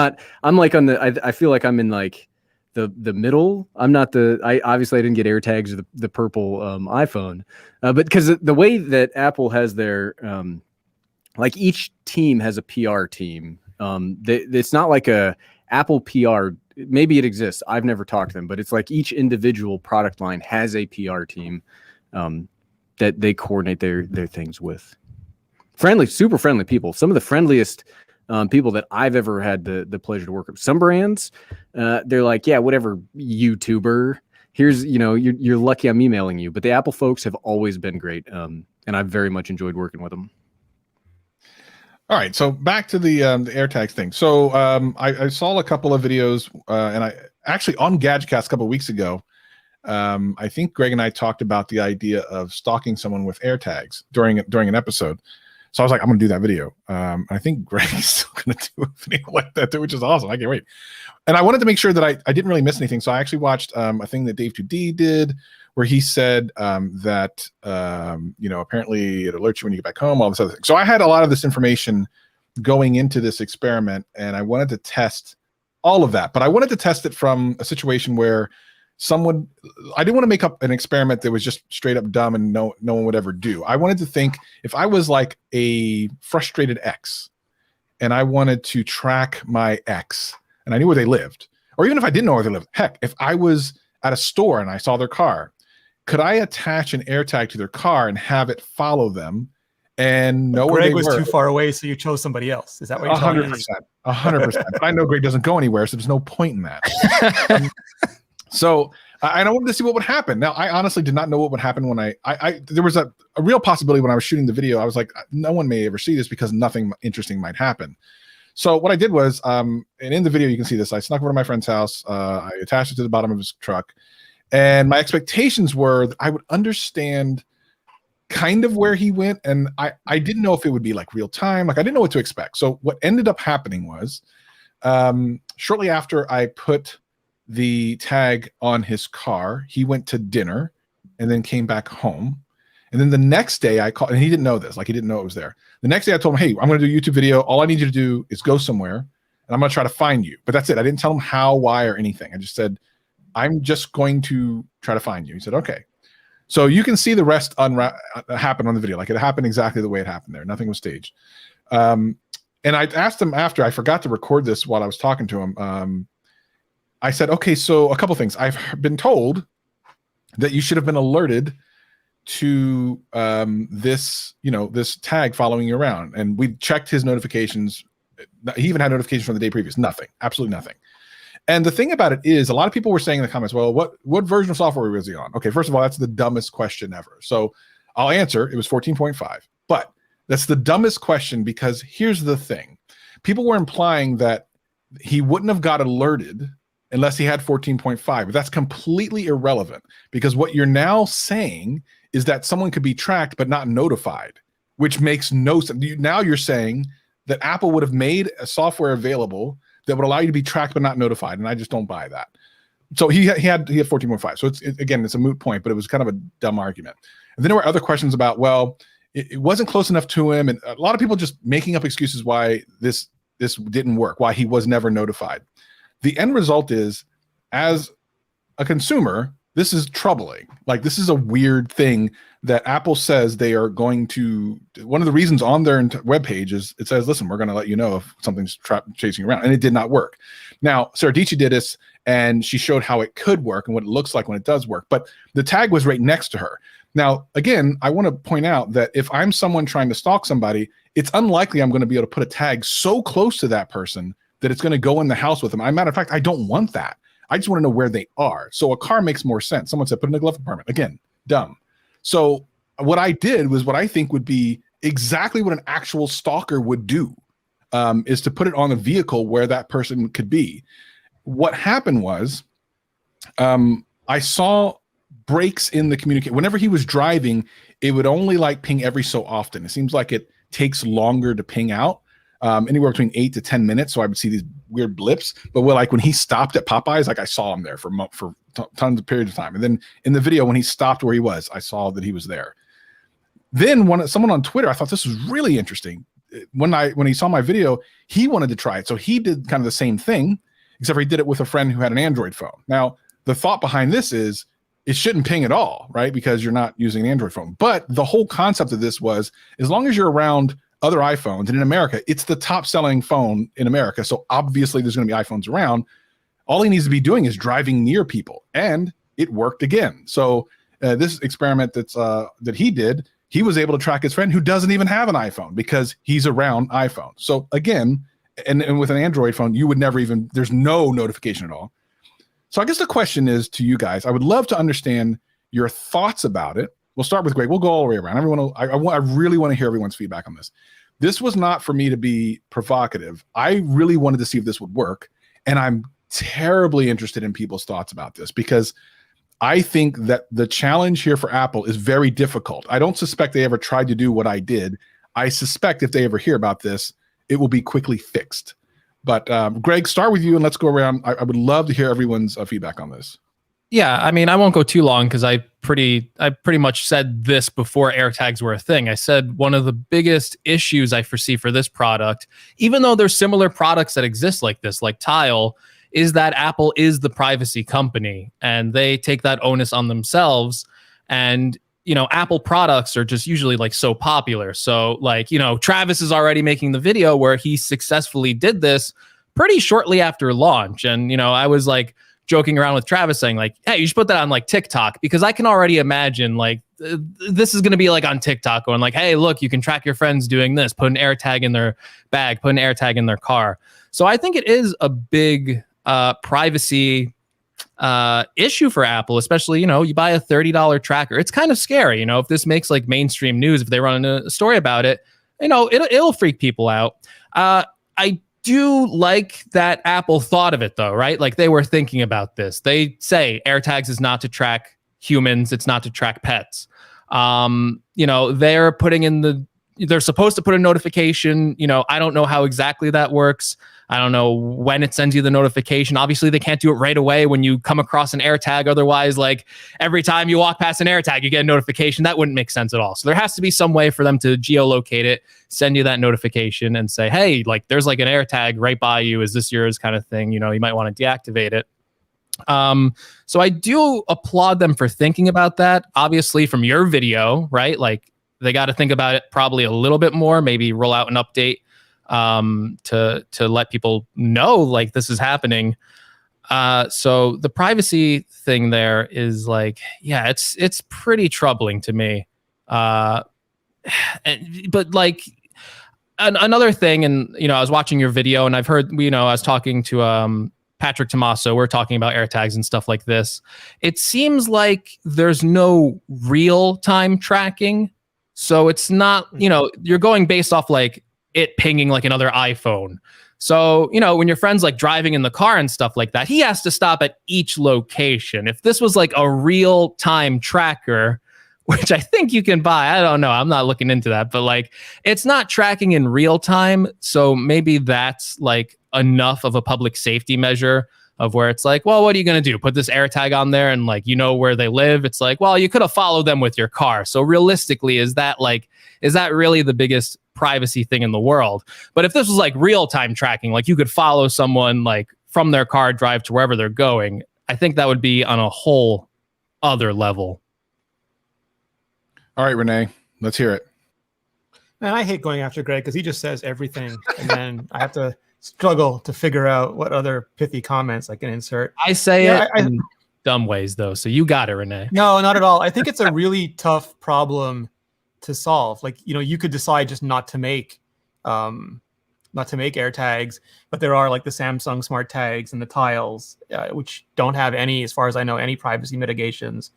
like I feel like I'm in like the middle. I'm not I obviously I didn't get AirTags or the purple iPhone, but because the way that Apple has their like each team has a PR team. It's not like a Apple PR. Maybe it exists. I've never talked to them, but it's like each individual product line has a PR team that they coordinate their things with. Super friendly people. Some of the friendliest people that I've ever had the pleasure to work with. Some brands, they're like, yeah, whatever, YouTuber. Here's, you're lucky I'm emailing you. But the Apple folks have always been great, and I've very much enjoyed working with them. All right, so back to the AirTags thing. So I saw a couple of videos, and I actually on Gadgetcast a couple of weeks ago. I think Greg and I talked about the idea of stalking someone with AirTags during an episode. So I was like, I'm going to do that video. I think Greg is still going to do a video like that too, which is awesome. I can't wait. And I wanted to make sure that I didn't really miss anything. So I actually watched a thing that Dave 2D did where he said that, apparently it alerts you when you get back home, all this other thing. So I had a lot of this information going into this experiment, and I wanted to test all of that. But I wanted to test it from a situation where I didn't want to make up an experiment that was just straight up dumb and no one would ever do. I wanted to think if I was like a frustrated ex and I wanted to track my ex and I knew where they lived, or even if I didn't know where they lived, heck, if I was at a store and I saw their car, could I attach an AirTag to their car and have it follow them and know where they were? Greg was too far away, so you chose somebody else. Is that what you're telling me? 100%. But I know Greg doesn't go anywhere, so there's no point in that. So I wanted to see what would happen. Now, I honestly did not know what would happen when there was a real possibility when I was shooting the video. I was like, no one may ever see this because nothing interesting might happen. So what I did was, and in the video you can see this, I snuck over to my friend's house. I attached it to the bottom of his truck. And my expectations were that I would understand kind of where he went. And I didn't know if it would be like real time. Like I didn't know what to expect. So what ended up happening was shortly after I put the tag on his car, he went to dinner and then came back home. And then the next day I called, and he didn't know this, like he didn't know it was there. The next day I told him, hey, I'm going to do a YouTube video. All I need you to do is go somewhere and I'm going to try to find you. But that's it. I didn't tell him how, why, or anything. I just said, I'm just going to try to find you. He said, okay. So you can see the rest happen on the video. Like it happened exactly the way it happened there. Nothing was staged. And I asked him after, I forgot to record this while I was talking to him. I said, okay, so a couple things. I've been told that you should have been alerted to this tag following you around. And we checked his notifications. He even had notifications from the day previous. Nothing, absolutely nothing. And the thing about it is, a lot of people were saying in the comments, well, what version of software was he on? Okay, first of all, that's the dumbest question ever. So I'll answer, it was 14.5. But that's the dumbest question because here's the thing. People were implying that he wouldn't have got alerted unless he had 14.5. But that's completely irrelevant because what you're now saying is that someone could be tracked but not notified, which makes no sense. Now you're saying that Apple would have made a software available that would allow you to be tracked but not notified, and I just don't buy that. So he had 14.5. So it's a moot point, but it was kind of a dumb argument. And then there were other questions about, well, it wasn't close enough to him, and a lot of people just making up excuses why this didn't work, why he was never notified. The end result is, as a consumer, this is troubling. Like this is a weird thing that Apple says they are going to. One of the reasons on their webpage is it says, listen, we're going to let you know if something's chasing you around, and it did not work. Now, Sarah Dietschy did this, and she showed how it could work and what it looks like when it does work, but the tag was right next to her. Now, again, I want to point out that if I'm someone trying to stalk somebody, it's unlikely I'm going to be able to put a tag so close to that person that it's going to go in the house with them. As a matter of fact, I don't want that. I just want to know where they are. So a car makes more sense. Someone said, put in a glove compartment. Again, dumb. So what I did was what I think would be exactly what an actual stalker would do, is to put it on a vehicle where that person could be. What happened was I saw breaks in the communication. Whenever he was driving, it would only like ping every so often. It seems like it takes longer to ping out. Anywhere between 8 to 10 minutes. So I would see these weird blips, but when he stopped at Popeyes, like I saw him there for tons of periods of time. And then in the video, when he stopped where he was, I saw that he was there. Then someone on Twitter, I thought this was really interesting. When he saw my video, he wanted to try it. So he did kind of the same thing, except for he did it with a friend who had an Android phone. Now, the thought behind this is it shouldn't ping at all, right? Because you're not using an Android phone. But the whole concept of this was, as long as you're around other iPhones, and in America, it's the top selling phone in America. So obviously there's going to be iPhones around. All he needs to be doing is driving near people, and it worked again. So this experiment that he did, he was able to track his friend who doesn't even have an iPhone because he's around iPhone. So again, and with an Android phone, you would never even, there's no notification at all. So I guess the question is to you guys, I would love to understand your thoughts about it. We'll start with Greg. We'll go all the way around. I really want to hear everyone's feedback on this. This was not for me to be provocative. I really wanted to see if this would work. And I'm terribly interested in people's thoughts about this because I think that the challenge here for Apple is very difficult. I don't suspect they ever tried to do what I did. I suspect if they ever hear about this, it will be quickly fixed. But Greg, start with you and let's go around. I would love to hear everyone's feedback on this. Yeah, I mean, I won't go too long because I pretty much said this before AirTags were a thing. I said one of the biggest issues I foresee for this product, even though there's similar products that exist like this, like Tile, is that Apple is the privacy company and they take that onus on themselves. And, Apple products are just usually like so popular. So like, Travis is already making the video where he successfully did this pretty shortly after launch. And, I was like, joking around with Travis saying like, hey, you should put that on like TikTok because I can already imagine like this is going to be like on TikTok going like, hey, look, you can track your friends doing this, put an AirTag in their bag, put an AirTag in their car. So I think it is a big privacy issue for Apple, especially, you buy a $30 tracker. It's kind of scary, if this makes like mainstream news, if they run a story about it, it'll freak people out. I do like that Apple thought of it though, right? Like they were thinking about this. They say AirTags is not to track humans. It's not to track pets. They're supposed to put a notification. I don't know how exactly that works. I don't know when it sends you the notification. Obviously, they can't do it right away when you come across an AirTag. Otherwise, like every time you walk past an AirTag, you get a notification. That wouldn't make sense at all. So there has to be some way for them to geolocate it, send you that notification, and say, hey, like there's like an AirTag right by you. Is this yours? Kind of thing. You know, you might want to deactivate it. So I do applaud them for thinking about that. Obviously, from your video, right? Like they got to think about it probably a little bit more. Maybe roll out an update to let people know like this is happening. So the privacy thing there is like, yeah, it's pretty troubling to me. But like another thing, and you know, I was watching your video and I've heard, you know, I was talking to Patrick Tomaso, we're talking about AirTags and stuff like this. It seems like there's no real-time tracking. So it's not, you know, you're going based off like it pinging like another iPhone. So, you know, when your friend's like driving in the car and stuff like that, he has to stop at each location. If this was like a real-time tracker, which I think you can buy, I don't know, I'm not looking into that, but like it's not tracking in real time. So maybe that's like enough of a public safety measure of where it's like, well, what are you going to do? Put this AirTag on there and like, you know where they live. It's like, well, you could have followed them with your car. So realistically, is that really the biggest privacy thing in the world? But if this was like real time tracking, like you could follow someone like from their car, drive to wherever they're going, I think that would be on a whole other level. All right, Renee, let's hear it. Man, I hate going after Greg because he just says everything, and then I have to struggle to figure out what other pithy comments I can insert. I say it in dumb ways, though, so you got it, Renee. No, not at all. I think it's a really tough problem to solve. Like, you know, you could decide just not to make AirTags, but there are like the Samsung smart tags and the Tiles, which don't have any, as far as I know, any privacy mitigations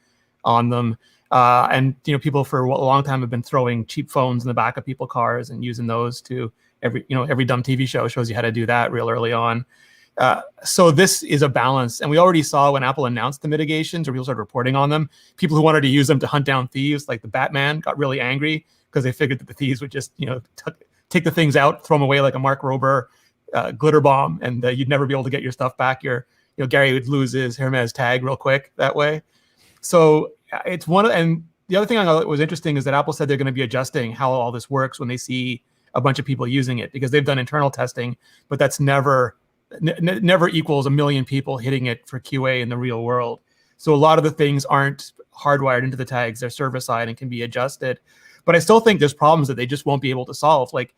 on them. And you know, people for a long time have been throwing cheap phones in the back of people's cars and using those to every dumb TV show shows you how to do that real early on. So this is a balance, and we already saw when Apple announced the mitigations or people started reporting on them, people who wanted to use them to hunt down thieves, like the Batman, got really angry because they figured that the thieves would just take the things out, throw them away like a Mark Rober glitter bomb, and you'd never be able to get your stuff back. Gary would lose his Hermes tag real quick that way. So it's and the other thing I thought was interesting is that Apple said they're going to be adjusting how all this works when they see a bunch of people using it, because they've done internal testing, but that's never equals 1 million people hitting it for QA in the real world. So a lot of the things aren't hardwired into the tags, they're server side and can be adjusted. But I still think there's problems that they just won't be able to solve. Like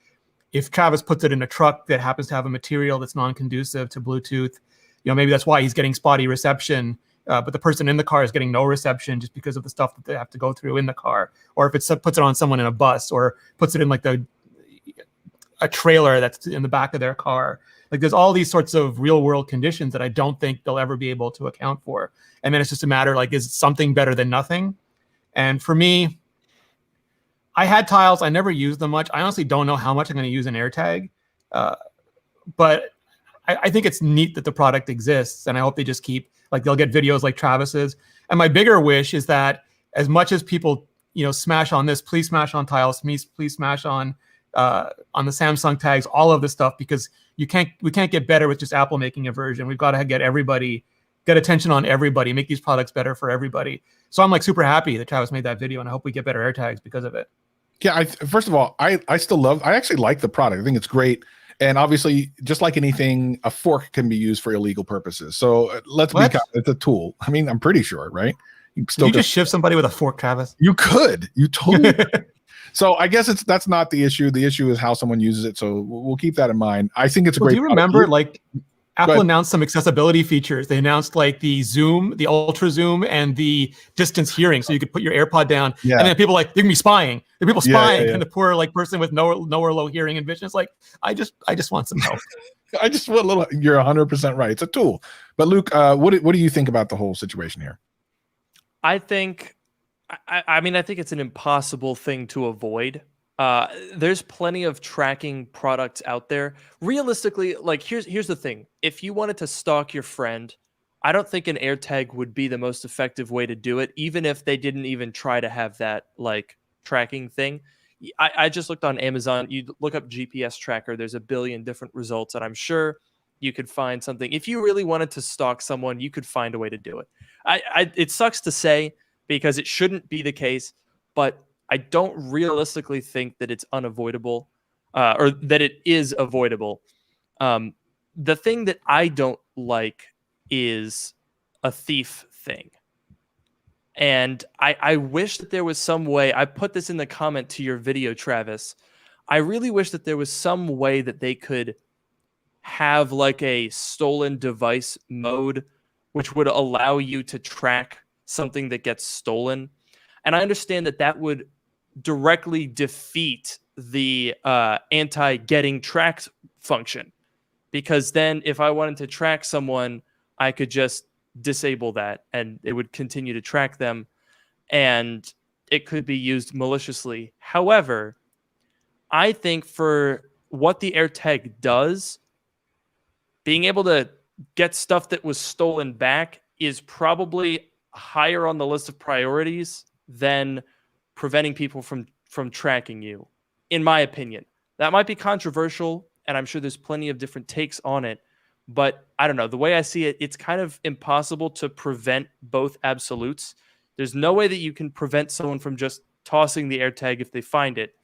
if Travis puts it in a truck that happens to have a material that's non-conducive to Bluetooth, maybe that's why he's getting spotty reception. But the person in the car is getting no reception just because of the stuff that they have to go through in the car. Or if it puts it on someone in a bus, or puts it in like a trailer that's in the back of their car. Like there's all these sorts of real world conditions that I don't think they'll ever be able to account for. And then it's just a matter like, is something better than nothing? And for me, I had Tiles. I never used them much. I honestly don't know how much I'm going to use an AirTag. But I think it's neat that the product exists. And I hope they just keep, like they'll get videos like Travis's. And my bigger wish is that as much as people, smash on this, please smash on Tiles, please smash on the Samsung tags, all of this stuff, because we can't get better with just Apple making a version. We've got to get attention on everybody, make these products better for everybody. So I'm like super happy that Travis made that video, and I hope we get better AirTags because of it. Yeah, first of all, I actually like the product. I think it's great. And obviously, just like anything, a fork can be used for illegal purposes. So it's a tool. I mean, I'm pretty sure, right? You just shiv somebody with a fork, Travis? You could. You totally could. So I guess that's not the issue. The issue is how someone uses it. So we'll keep that in mind. I think it's a great. Do you remember Apple announced some accessibility features? They announced like the zoom, the ultra zoom, and the distance hearing, so you could put your AirPod down. Yeah. And then people they can be spying. There are people spying, and the poor person with no or low hearing and vision is like, I just want some help. I just want a little. You're 100% right. It's a tool. But Luke, what do you think about the whole situation here? I think it's an impossible thing to avoid. There's plenty of tracking products out there. Realistically, like here's the thing. If you wanted to stalk your friend, I don't think an AirTag would be the most effective way to do it, even if they didn't even try to have that like tracking thing. I just looked on Amazon. You look up GPS tracker. There's a billion different results, and I'm sure you could find something. If you really wanted to stalk someone, you could find a way to do it. It sucks to say because it shouldn't be the case, but I don't realistically think that it's unavoidable or that it is avoidable. The thing that I don't like is a thief thing. And I wish that there was some way. I put this in the comment to your video, Travis. I really wish that there was some way that they could have like a stolen device mode, which would allow you to track something that gets stolen. And I understand that that would directly defeat the anti-getting tracked function. Because then if I wanted to track someone, I could just disable that and it would continue to track them and it could be used maliciously. However, I think for what the AirTag does, being able to get stuff that was stolen back is probably higher on the list of priorities than preventing people from tracking you, in my opinion. That might be controversial, and I'm sure there's plenty of different takes on it. But I don't know. The way I see it, it's kind of impossible to prevent both absolutes. There's no way that you can prevent someone from just tossing the AirTag if they find it.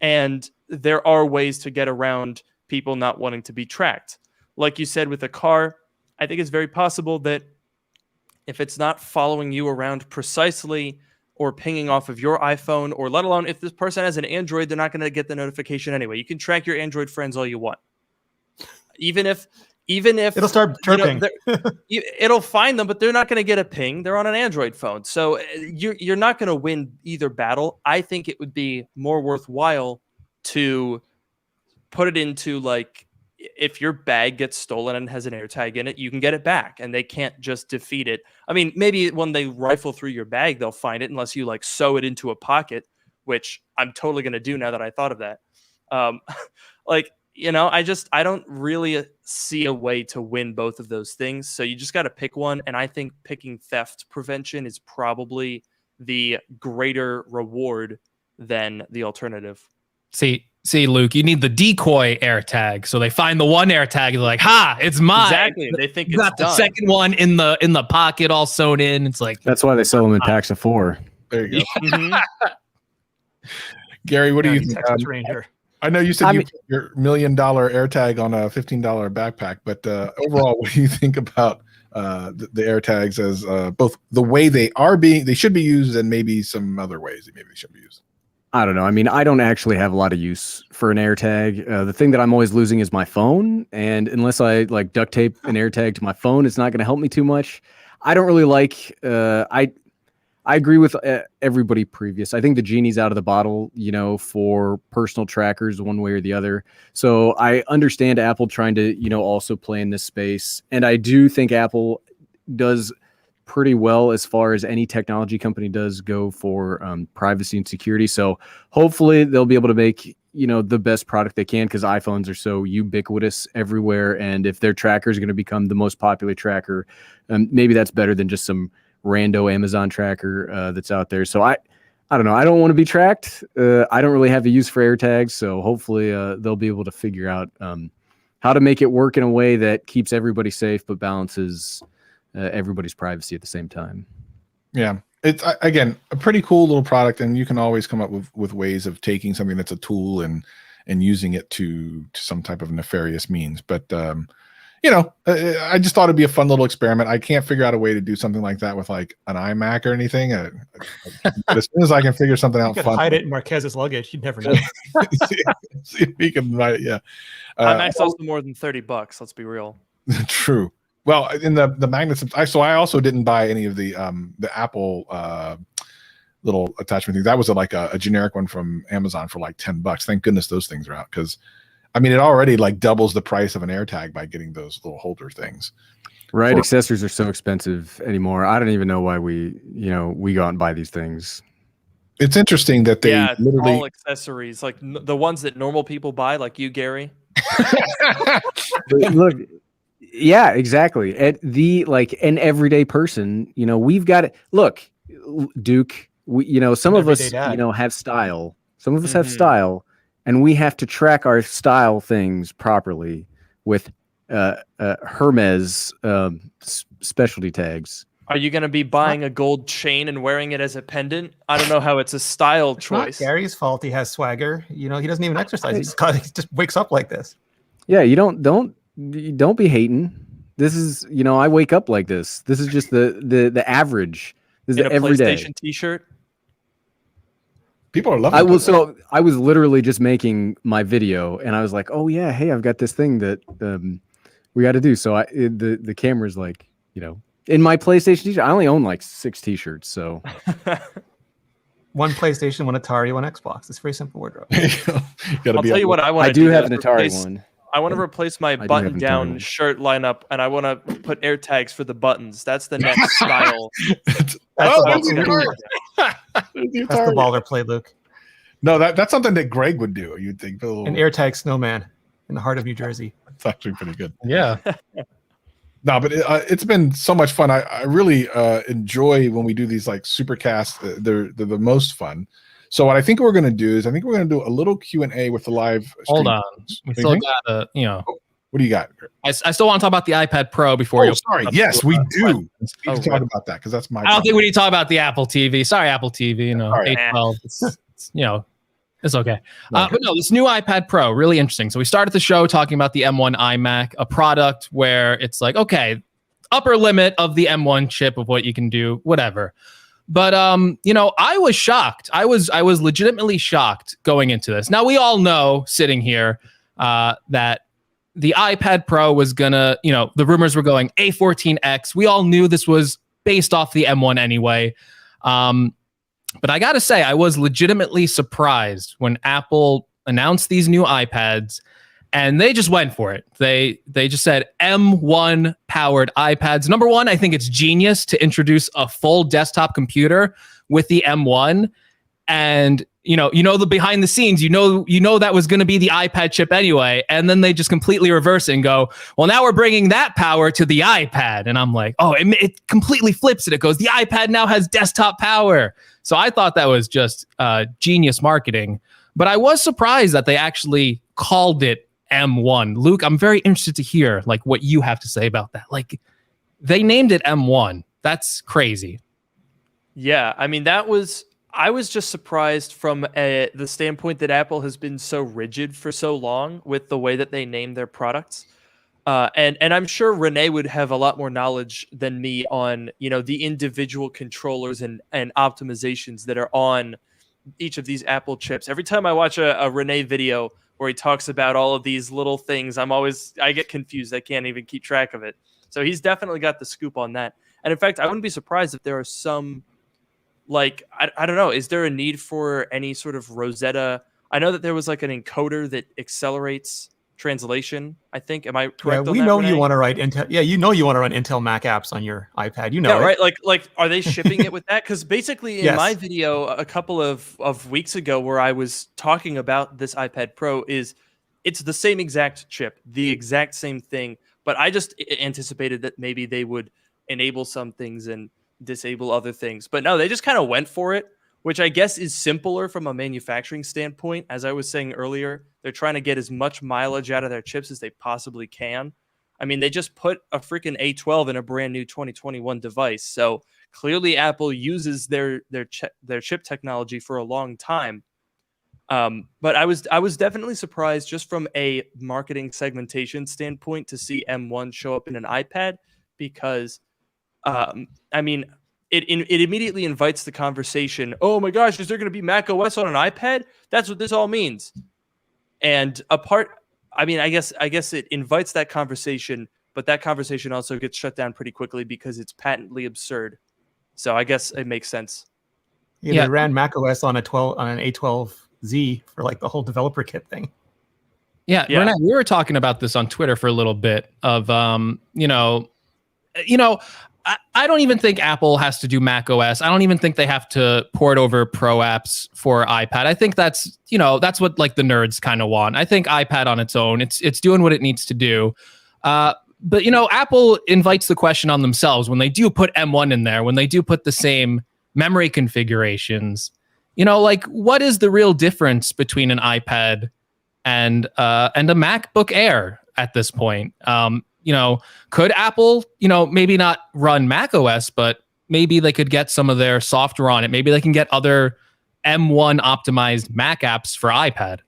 And there are ways to get around people not wanting to be tracked. Like you said with a car, I think it's very possible that if it's not following you around precisely or pinging off of your iPhone, or let alone if this person has an Android, they're not going to get the notification anyway. You can track your Android friends all you want. Even if It'll start chirping. It'll find them, but they're not going to get a ping. They're on an Android phone. So you're not going to win either battle. I think it would be more worthwhile to put it into, like, if your bag gets stolen and has an AirTag in it, you can get it back and they can't just defeat it. I mean, maybe when they rifle through your bag, they'll find it unless you like sew it into a pocket, which I'm totally going to do now that I thought of that. I don't really see a way to win both of those things. So you just got to pick one. And I think picking theft prevention is probably the greater reward than the alternative. See, Luke, you need the decoy AirTag. So they find the one AirTag, they're like, "Ha, it's mine." Exactly. They think you it's got the done. second one in the pocket, all sewn in. It's like That's why they sell them in packs of 4. There you go. Mhm. Gary, what do you think? Texas Ranger. I know you said you put your $1 million AirTag on a $15 backpack, but overall, what do you think about the AirTags as both the way they should be used and maybe some other ways that maybe they should be used? I don't know. I mean, I don't actually have a lot of use for an AirTag. The thing that I'm always losing is my phone. And unless I like duct tape an AirTag to my phone, it's not going to help me too much. I don't really like, I agree with everybody previous. I think the genie's out of the bottle, for personal trackers one way or the other. So I understand Apple trying to, also play in this space. And I do think Apple does pretty well as far as any technology company does go for privacy and security. So hopefully they'll be able to make, the best product they can, because iPhones are so ubiquitous everywhere. And if their tracker is going to become the most popular tracker, maybe that's better than just some rando Amazon tracker that's out there. So I don't know. I don't want to be tracked. I don't really have a use for AirTags. So hopefully they'll be able to figure out how to make it work in a way that keeps everybody safe, but balances everybody's privacy at the same time. Yeah. It's again a pretty cool little product, and you can always come up with ways of taking something that's a tool and using it to some type of nefarious means. But I just thought it'd be a fun little experiment. I can't figure out a way to do something like that with like an iMac or anything. But as soon as I can figure something out, You could fun, hide it in Marquez's luggage. You'd never know. see if he can write it. Yeah, iMac's also more than $30. Let's be real. True. Well, in the magnets, I also didn't buy any of the Apple little attachment things. That was a generic one from Amazon for like $10. Thank goodness those things are out, because I mean it already like doubles the price of an AirTag by getting those little holder things. Right, accessories are so expensive anymore. I don't even know why we go out and buy these things. It's interesting that they literally all accessories, like the ones that normal people buy, like you, Gary. Look. Yeah, exactly. At an everyday person, we've got it. Look, Duke, some of us, Everyday dad. have style. Some of us have style, and we have to track our style things properly with Hermes specialty tags. Are you going to be buying a gold chain and wearing it as a pendant? I don't know how it's a style choice. Not Gary's fault. He has swagger. He doesn't even exercise. He just wakes up like this. Yeah, you don't be hating. This is, I wake up like this. This is just the average. This is In a everyday. PlayStation T-shirt. People are loving I was literally just making my video, and I was like, oh yeah, hey, I've got this thing that we got to do. So the camera's like, in my PlayStation T-shirt. I only own like 6 T-shirts, so. One PlayStation, one Atari, one Xbox. It's a very simple wardrobe. I'll tell you what I want to do. I do have an Atari one. I want to replace my button-down shirt lineup, and I want to put AirTags for the buttons. That's the next style. That's the baller play, Luke. No, that's something that Greg would do. You'd think an AirTag snowman in the heart of New Jersey. It's actually pretty good. Yeah. No, but it's been so much fun. I really enjoy when we do these like supercasts. They're the most fun. So what I think we're going to do is we're going to do a little Q&A with the live. Hold on. We still got what do you got? I still want to talk about the iPad Pro before you. Sorry. Yes, we do. We need to talk about that because that's my. I don't think we need to talk about the Apple TV. Sorry, Apple TV. Right. 812. It's okay. But no, this new iPad Pro, really interesting. So we started the show talking about the M1 iMac, a product where it's like, okay, upper limit of the M1 chip of what you can do, whatever. But I was shocked. I was legitimately shocked going into this. Now we all know, sitting here, that the iPad Pro was gonna, the rumors were going A14X. We all knew this was based off the M1 anyway. But I gotta say, I was legitimately surprised when Apple announced these new iPads, and they just went for it. They just said M1 powered iPads. Number one, I think it's genius to introduce a full desktop computer with the M1, and the behind the scenes, that was going to be the iPad chip anyway, and then they just completely reverse it and go, well, now we're bringing that power to the iPad, and I'm like, oh, it completely flips it. It goes, the iPad now has desktop power. So I thought that was just genius marketing, but I was surprised that they actually called it M1. Luke, I'm very interested to hear like what you have to say about that. Like, they named it M1. That's crazy. Yeah, I mean, I was just surprised from the standpoint that Apple has been so rigid for so long with the way that they name their products. And I'm sure Renee would have a lot more knowledge than me on, the individual controllers and optimizations that are on each of these Apple chips. Every time I watch a Renee video where he talks about all of these little things, I get confused. I can't even keep track of it. So he's definitely got the scoop on that. And in fact, I wouldn't be surprised if there are some, like, I don't know, is there a need for any sort of Rosetta? I know that there was like an encoder that accelerates translation, I think. Am I correct? Yeah, we know you want to write Intel. Yeah, you want to run Intel Mac apps on your iPad. Yeah, right. Like, are they shipping it with that? Because basically, in my video a couple of weeks ago, where I was talking about this iPad Pro, it's the same exact chip, the exact same thing. But I just anticipated that maybe they would enable some things and disable other things. But no, they just kind of went for it, which I guess is simpler from a manufacturing standpoint. As I was saying earlier, they're trying to get as much mileage out of their chips as they possibly can. I mean, they just put a freaking A12 in a brand new 2021 device. So clearly Apple uses their chip technology for a long time. But I was definitely surprised just from a marketing segmentation standpoint to see M1 show up in an iPad, because I mean, it immediately invites the conversation. Oh my gosh, is there going to be Mac OS on an iPad? That's what this all means. And I guess it invites that conversation, but that conversation also gets shut down pretty quickly because it's patently absurd. So I guess it makes sense. Yeah, they ran Mac OS on an A12Z for like the whole developer kit thing. Yeah. Renee, we were talking about this on Twitter for a little bit of I don't even think Apple has to do Mac OS. I don't even think they have to port over Pro apps for iPad. I think that's what like the nerds kind of want. I think iPad on its own, it's doing what it needs to do. But Apple invites the question on themselves when they do put M1 in there, when they do put the same memory configurations. like what is the real difference between an iPad and a MacBook Air at this point? Could Apple, maybe not run Mac OS, but maybe they could get some of their software on it. Maybe they can get other M1 optimized Mac apps for iPad.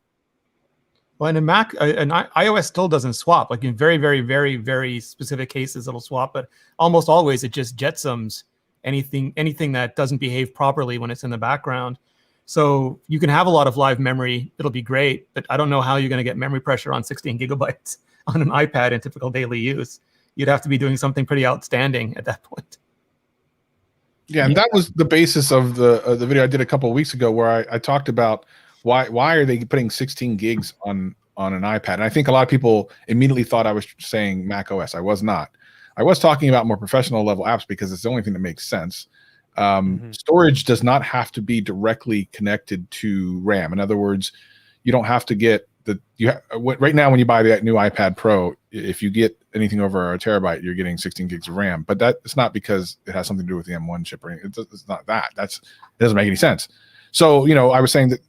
Well, in a Mac, iOS still doesn't swap. Like in very, very, very, very specific cases, it'll swap, but almost always it just jetsams anything that doesn't behave properly when it's in the background. So you can have a lot of live memory. It'll be great, but I don't know how you're going to get memory pressure on 16 gigabytes on an iPad in typical daily use. You'd have to be doing something pretty outstanding at that point. Yeah, and that was the basis of the video I did a couple of weeks ago, where I talked about why are they putting 16 gigs on an iPad? And I think a lot of people immediately thought I was saying Mac OS. I was not. I was talking about more professional level apps because it's the only thing that makes sense. Storage does not have to be directly connected to RAM. In other words, you don't have to get right now when you buy the new iPad Pro, if you get anything over a terabyte, you're getting 16 gigs of RAM. But it's not because it has something to do with the M1 chip or anything. It's not that. It doesn't make any sense. So, I was saying that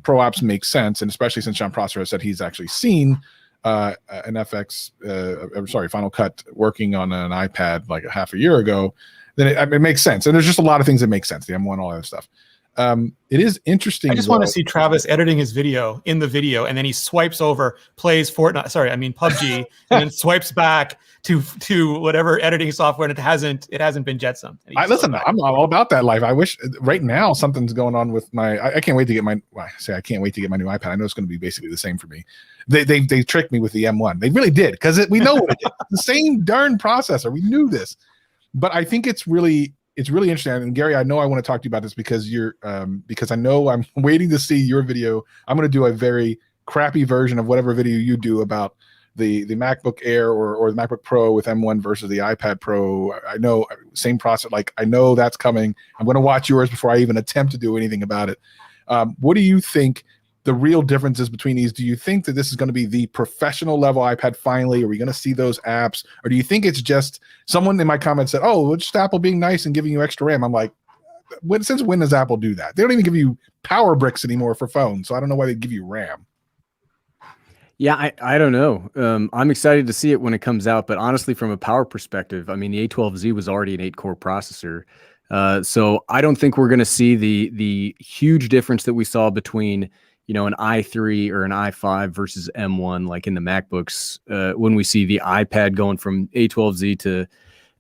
Pro apps make sense, and especially since John Prosser has said he's actually seen an Final Cut working on an iPad like a half a year ago, then it makes sense. And there's just a lot of things that make sense, the M1, all that other stuff. It is interesting. I just want to see Travis editing his video in the video, and then he swipes over, plays PUBG, and then swipes back to whatever editing software, and it hasn't been jetsam. Listen, I'm all about that life. I wish right now something's going on with I can't wait to get I can't wait to get my new iPad. I know it's going to be basically the same for me. They tricked me with the M1. They really did, because we know what it is. The same darn processor. We knew this, but I think it's really interesting. And Gary, I know I want to talk to you about this because because I know I'm waiting to see your video. I'm going to do a very crappy version of whatever video you do about the MacBook Air or the MacBook Pro with M1 versus the iPad Pro. I know, same process. Like, I know that's coming. I'm going to watch yours before I even attempt to do anything about it. What do you think the real differences between these? Do you think that this is going to be the professional level iPad finally? Are we going to see those apps? Or do you think it's just someone in my comments said, oh, it's just Apple being nice and giving you extra RAM? I'm like, since when does Apple do that? They don't even give you power bricks anymore for phones. So I don't know why they give you RAM. Yeah, I don't know. I'm excited to see it when it comes out, but honestly, from a power perspective, I mean, the A12Z was already an 8-core processor. So I don't think we're going to see the huge difference that we saw between an i3 or an i5 versus M1, like in the MacBooks, when we see the iPad going from A12Z to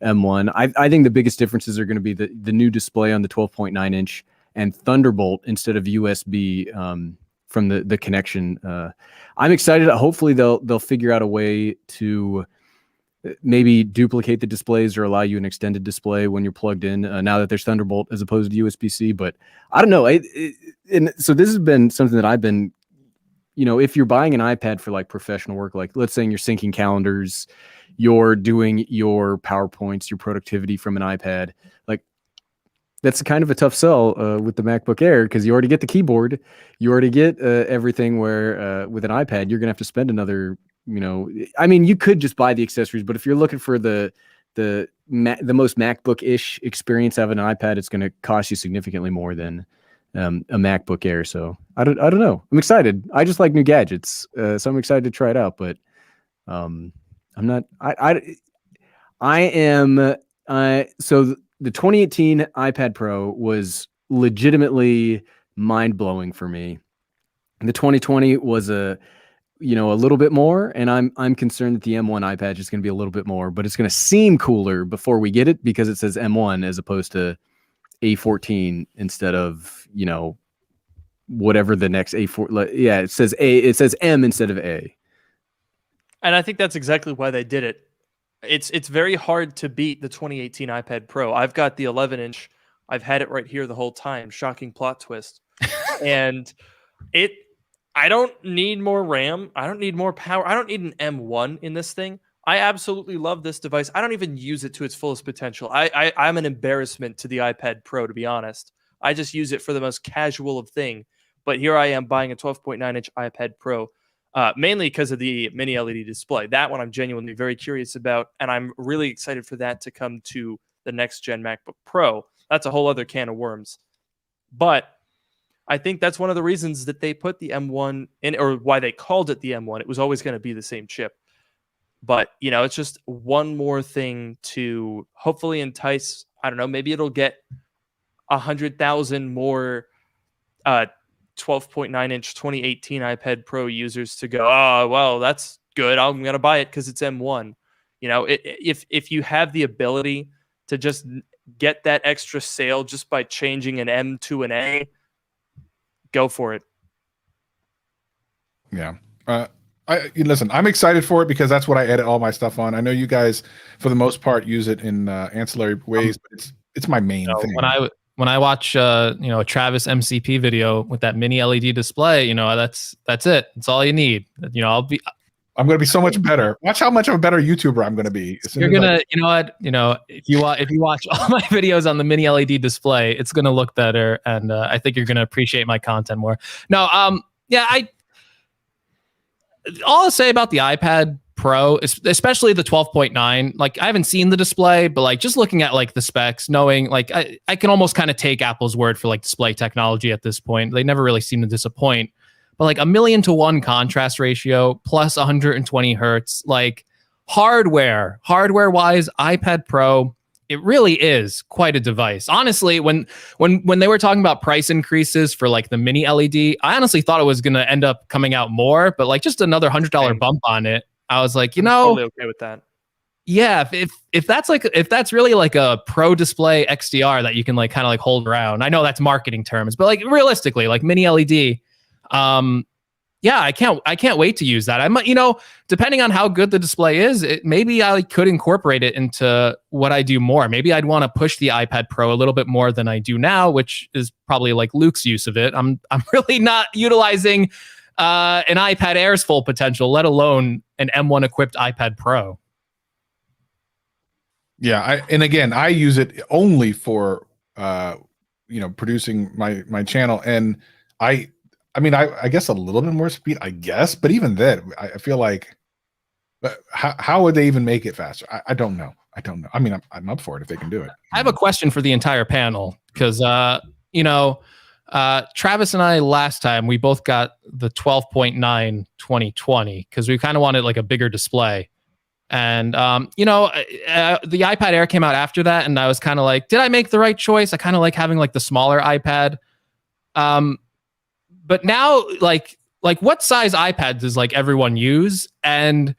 M1. I think the biggest differences are going to be the new display on the 12.9 inch and Thunderbolt instead of USB from the connection. I'm excited. Hopefully they'll figure out a way to maybe duplicate the displays or allow you an extended display when you're plugged in, now that there's Thunderbolt as opposed to USB-C. But I don't know. And so this has been something that I've been, if you're buying an iPad for like professional work, like let's say you're syncing calendars, you're doing your PowerPoints, your productivity from an iPad, like that's kind of a tough sell with the MacBook Air, because you already get the keyboard, you already get everything, where with an iPad, you're going to have to spend another, I mean, you could just buy the accessories, but if you're looking for the most MacBook-ish experience of an iPad, it's going to cost you significantly more than a MacBook Air. So I don't know. I'm excited. I just like new gadgets, so I'm excited to try it out. But I'm not. I am. So the 2018 iPad Pro was legitimately mind-blowing for me. The 2020 was a little bit more, and I'm concerned that the M1 iPad is going to be a little bit more, but it's going to seem cooler before we get it because it says M1 as opposed to A14 instead of whatever the next A4. Yeah, it says M instead of A. And I think that's exactly why they did it. It's very hard to beat the 2018 iPad Pro. I've got the 11-inch. I've had it right here the whole time. Shocking plot twist. And I don't need more RAM. I don't need more power. I don't need an M1 in this thing. I absolutely love this device. I don't even use it to its fullest potential. I'm an embarrassment to the iPad Pro, to be honest. I just use it for the most casual of thing. But here I am buying a 12.9-inch iPad Pro, mainly because of the mini LED display. That one I'm genuinely very curious about, and I'm really excited for that to come to the next-gen MacBook Pro. That's a whole other can of worms. But I think that's one of the reasons that they put the M1 in, or why they called it the M1. It was always going to be the same chip. But, it's just one more thing to hopefully entice, I don't know, maybe it'll get 100,000 more 12.9-inch 2018 iPad Pro users to go, oh, well, that's good. I'm going to buy it because it's M1. If you have the ability to just get that extra sale just by changing an M to an A, go for it. Yeah. Listen, I'm excited for it because that's what I edit all my stuff on. I know you guys, for the most part, use it in ancillary ways, but it's my main thing. When I watch a Travis MCP video with that mini LED display, that's it. That's all you need. I'm going to be so much better. Watch how much of a better YouTuber I'm going to be. You're gonna, if you watch all my videos on the mini LED display, it's going to look better, and I think you're going to appreciate my content more. No, all I'll say about the iPad Pro, especially the 12.9, like I haven't seen the display, but like just looking at like the specs, knowing like I can almost kind of take Apple's word for like display technology at this point. They never really seem to disappoint. But like 1,000,000-to-1 contrast ratio plus 120 hertz, like hardware wise, iPad Pro, it really is quite a device. Honestly, when they were talking about price increases for like the mini LED, I honestly thought it was going to end up coming out more, but like just another $100 bump on it. I was like, I'm totally okay with that. Yeah, if that's really like a Pro Display XDR that you can like kind of like hold around. I know that's marketing terms, but like realistically, like mini LED, yeah, I can't wait to use that. I might, depending on how good the display is, maybe I could incorporate it into what I do more. Maybe I'd want to push the iPad Pro a little bit more than I do now, which is probably like Luke's use of it. I'm really not utilizing an iPad Air's full potential, let alone an M1 equipped iPad Pro. Yeah, I use it only for producing my channel, and I guess a little bit more speed, I guess, but even then, I feel like, how would they even make it faster? I don't know. I mean, I'm up for it if they can do it. I have a question for the entire panel because, Travis and I last time we both got the 12.9 2020 because we kind of wanted like a bigger display. And, the iPad Air came out after that. And I was kind of like, did I make the right choice? I kind of like having like the smaller iPad. But now like what size iPad does like everyone use? And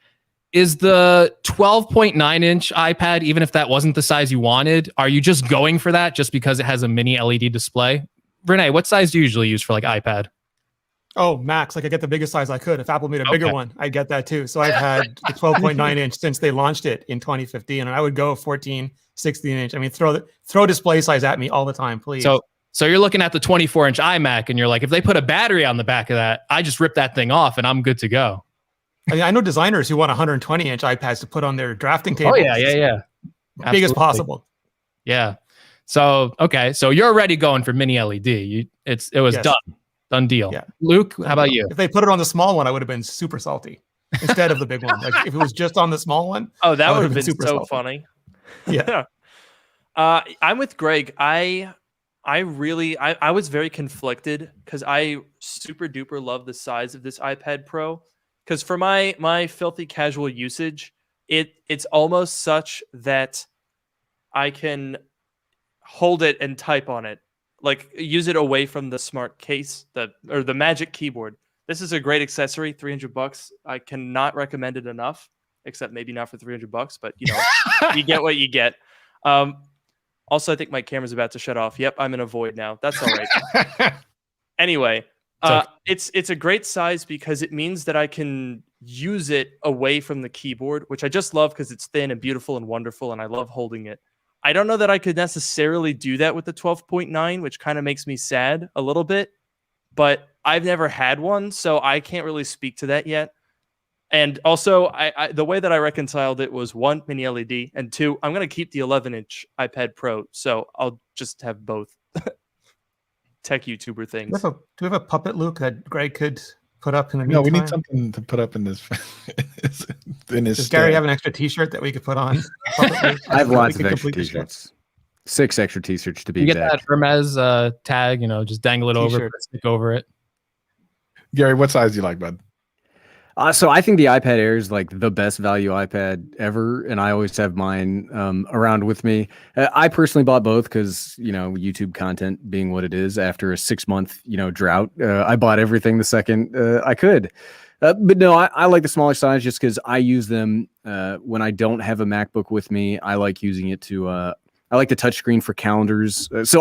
is the 12.9-inch iPad, even if that wasn't the size you wanted, are you just going for that just because it has a mini LED display? Renee, what size do you usually use for like iPad? Oh, max. Like I get the biggest size I could. If Apple made a bigger one, I get that too. So I've had the 12.9-inch since they launched it in 2015, and I would go 14, 16-inch. I mean, throw display size at me all the time, please. So you're looking at the 24-inch iMac, and you're like, if they put a battery on the back of that, I just rip that thing off, and I'm good to go. I mean, I know designers who want 120-inch iPads to put on their drafting table. Oh yeah. Big as possible. Yeah. So okay, so you're already going for mini LED. It was done deal. Yeah. Luke, how about you? If they put it on the small one, I would have been super salty instead of the big one. Like if it was just on the small one, oh, that would have been super so funny. Yeah. I'm with Greg. I was very conflicted because I super duper love the size of this iPad Pro. Because for my filthy casual usage, it's almost such that I can hold it and type on it, like use it away from the smart case, or the Magic Keyboard. This is a great accessory, $300. I cannot recommend it enough, except maybe not for $300, but you get what you get. Also, I think my camera's about to shut off. Yep, I'm in a void now. That's all right. Anyway, it's a great size because it means that I can use it away from the keyboard, which I just love because it's thin and beautiful and wonderful, and I love holding it. I don't know that I could necessarily do that with the 12.9, which kind of makes me sad a little bit, but I've never had one, so I can't really speak to that yet. And also, I the way that I reconciled it was 1, mini LED, and 2, I'm going to keep the 11-inch iPad Pro, so I'll just have both tech YouTuber things. Do we have a puppet, Luke, that Greg could put up in the meantime? No, we need something to put up in this. Does Gary have an extra T-shirt that we could put on? I have lots of extra T-shirts. 6 extra t-shirts to be You get exact. that Hermes tag, just dangle it over, T-shirt. put a stick over it. Gary, what size do you like, bud? So I think the iPad Air is like the best value iPad ever, and I always have mine around with me. I personally bought both because YouTube content being what it is. After a 6-month drought, I bought everything the second I could. But no, I like the smaller size just because I use them when I don't have a MacBook with me. I like using it to. I like the touchscreen for calendars. So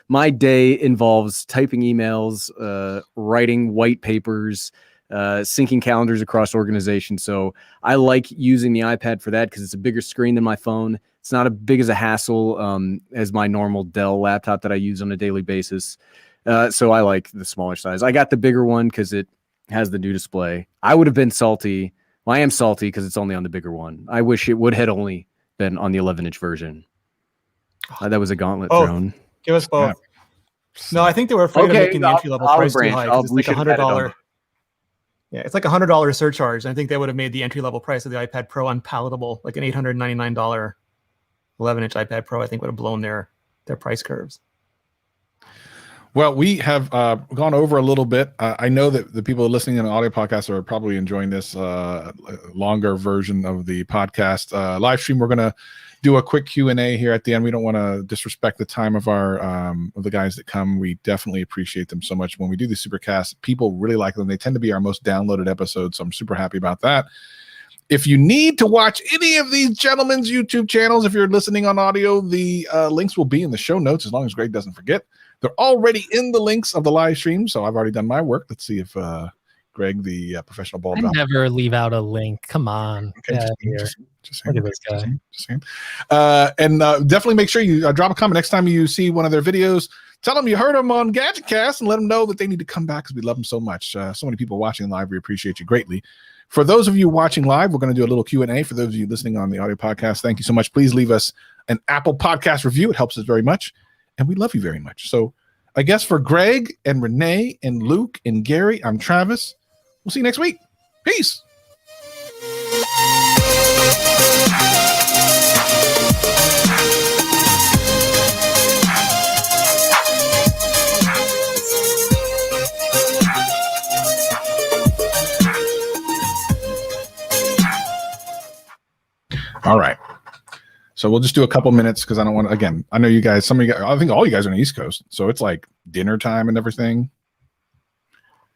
my day involves typing emails, writing white papers, syncing calendars across organizations. So I like using the iPad for that because it's a bigger screen than my phone. It's not as big as a hassle as my normal Dell laptop that I use on a daily basis. So I like the smaller size. I got the bigger one because it has the new display. I would have been salty. Well, I am salty because it's only on the bigger one. I wish it would have only been on the 11-inch version. That was a gauntlet thrown. Give us both. No, I think they were afraid of making the entry level price too high. It's like $100. Yeah, it's like $100 surcharge. I think they would have made the entry level price of the iPad Pro unpalatable. Like an $899 11-inch iPad Pro, I think would have blown their price curves. Well, we have gone over a little bit. I know that the people listening in the audio podcast are probably enjoying this longer version of the podcast live stream. We're going to do a quick Q&A here at the end. We don't want to disrespect the time of our of the guys that come. We definitely appreciate them so much. When we do the Supercast, people really like them. They tend to be our most downloaded episodes, so I'm super happy about that. If you need to watch any of these gentlemen's YouTube channels, if you're listening on audio, the links will be in the show notes as long as Greg doesn't forget. They're already in the links of the live stream, so I've already done my work. Let's see if Greg, the professional ball I never leave out a link. Come on. Okay, just saying. Look at this guy. Just saying. And definitely make sure you drop a comment next time you see one of their videos. Tell them you heard them on GadgetCast and let them know that they need to come back because we love them so much. So many people watching live. We appreciate you greatly. For those of you watching live, we're going to do a little Q&A. For those of you listening on the audio podcast, thank you so much. Please leave us an Apple Podcast review. It helps us very much. And we love you very much. So I guess for Greg and Renee and Luke and Gary, I'm Travis. We'll see you next week. Peace. All right. So we'll just do a couple minutes because I don't want to, again, I know you guys, some of you guys, I think all you guys are on the East Coast. So it's like dinner time and everything.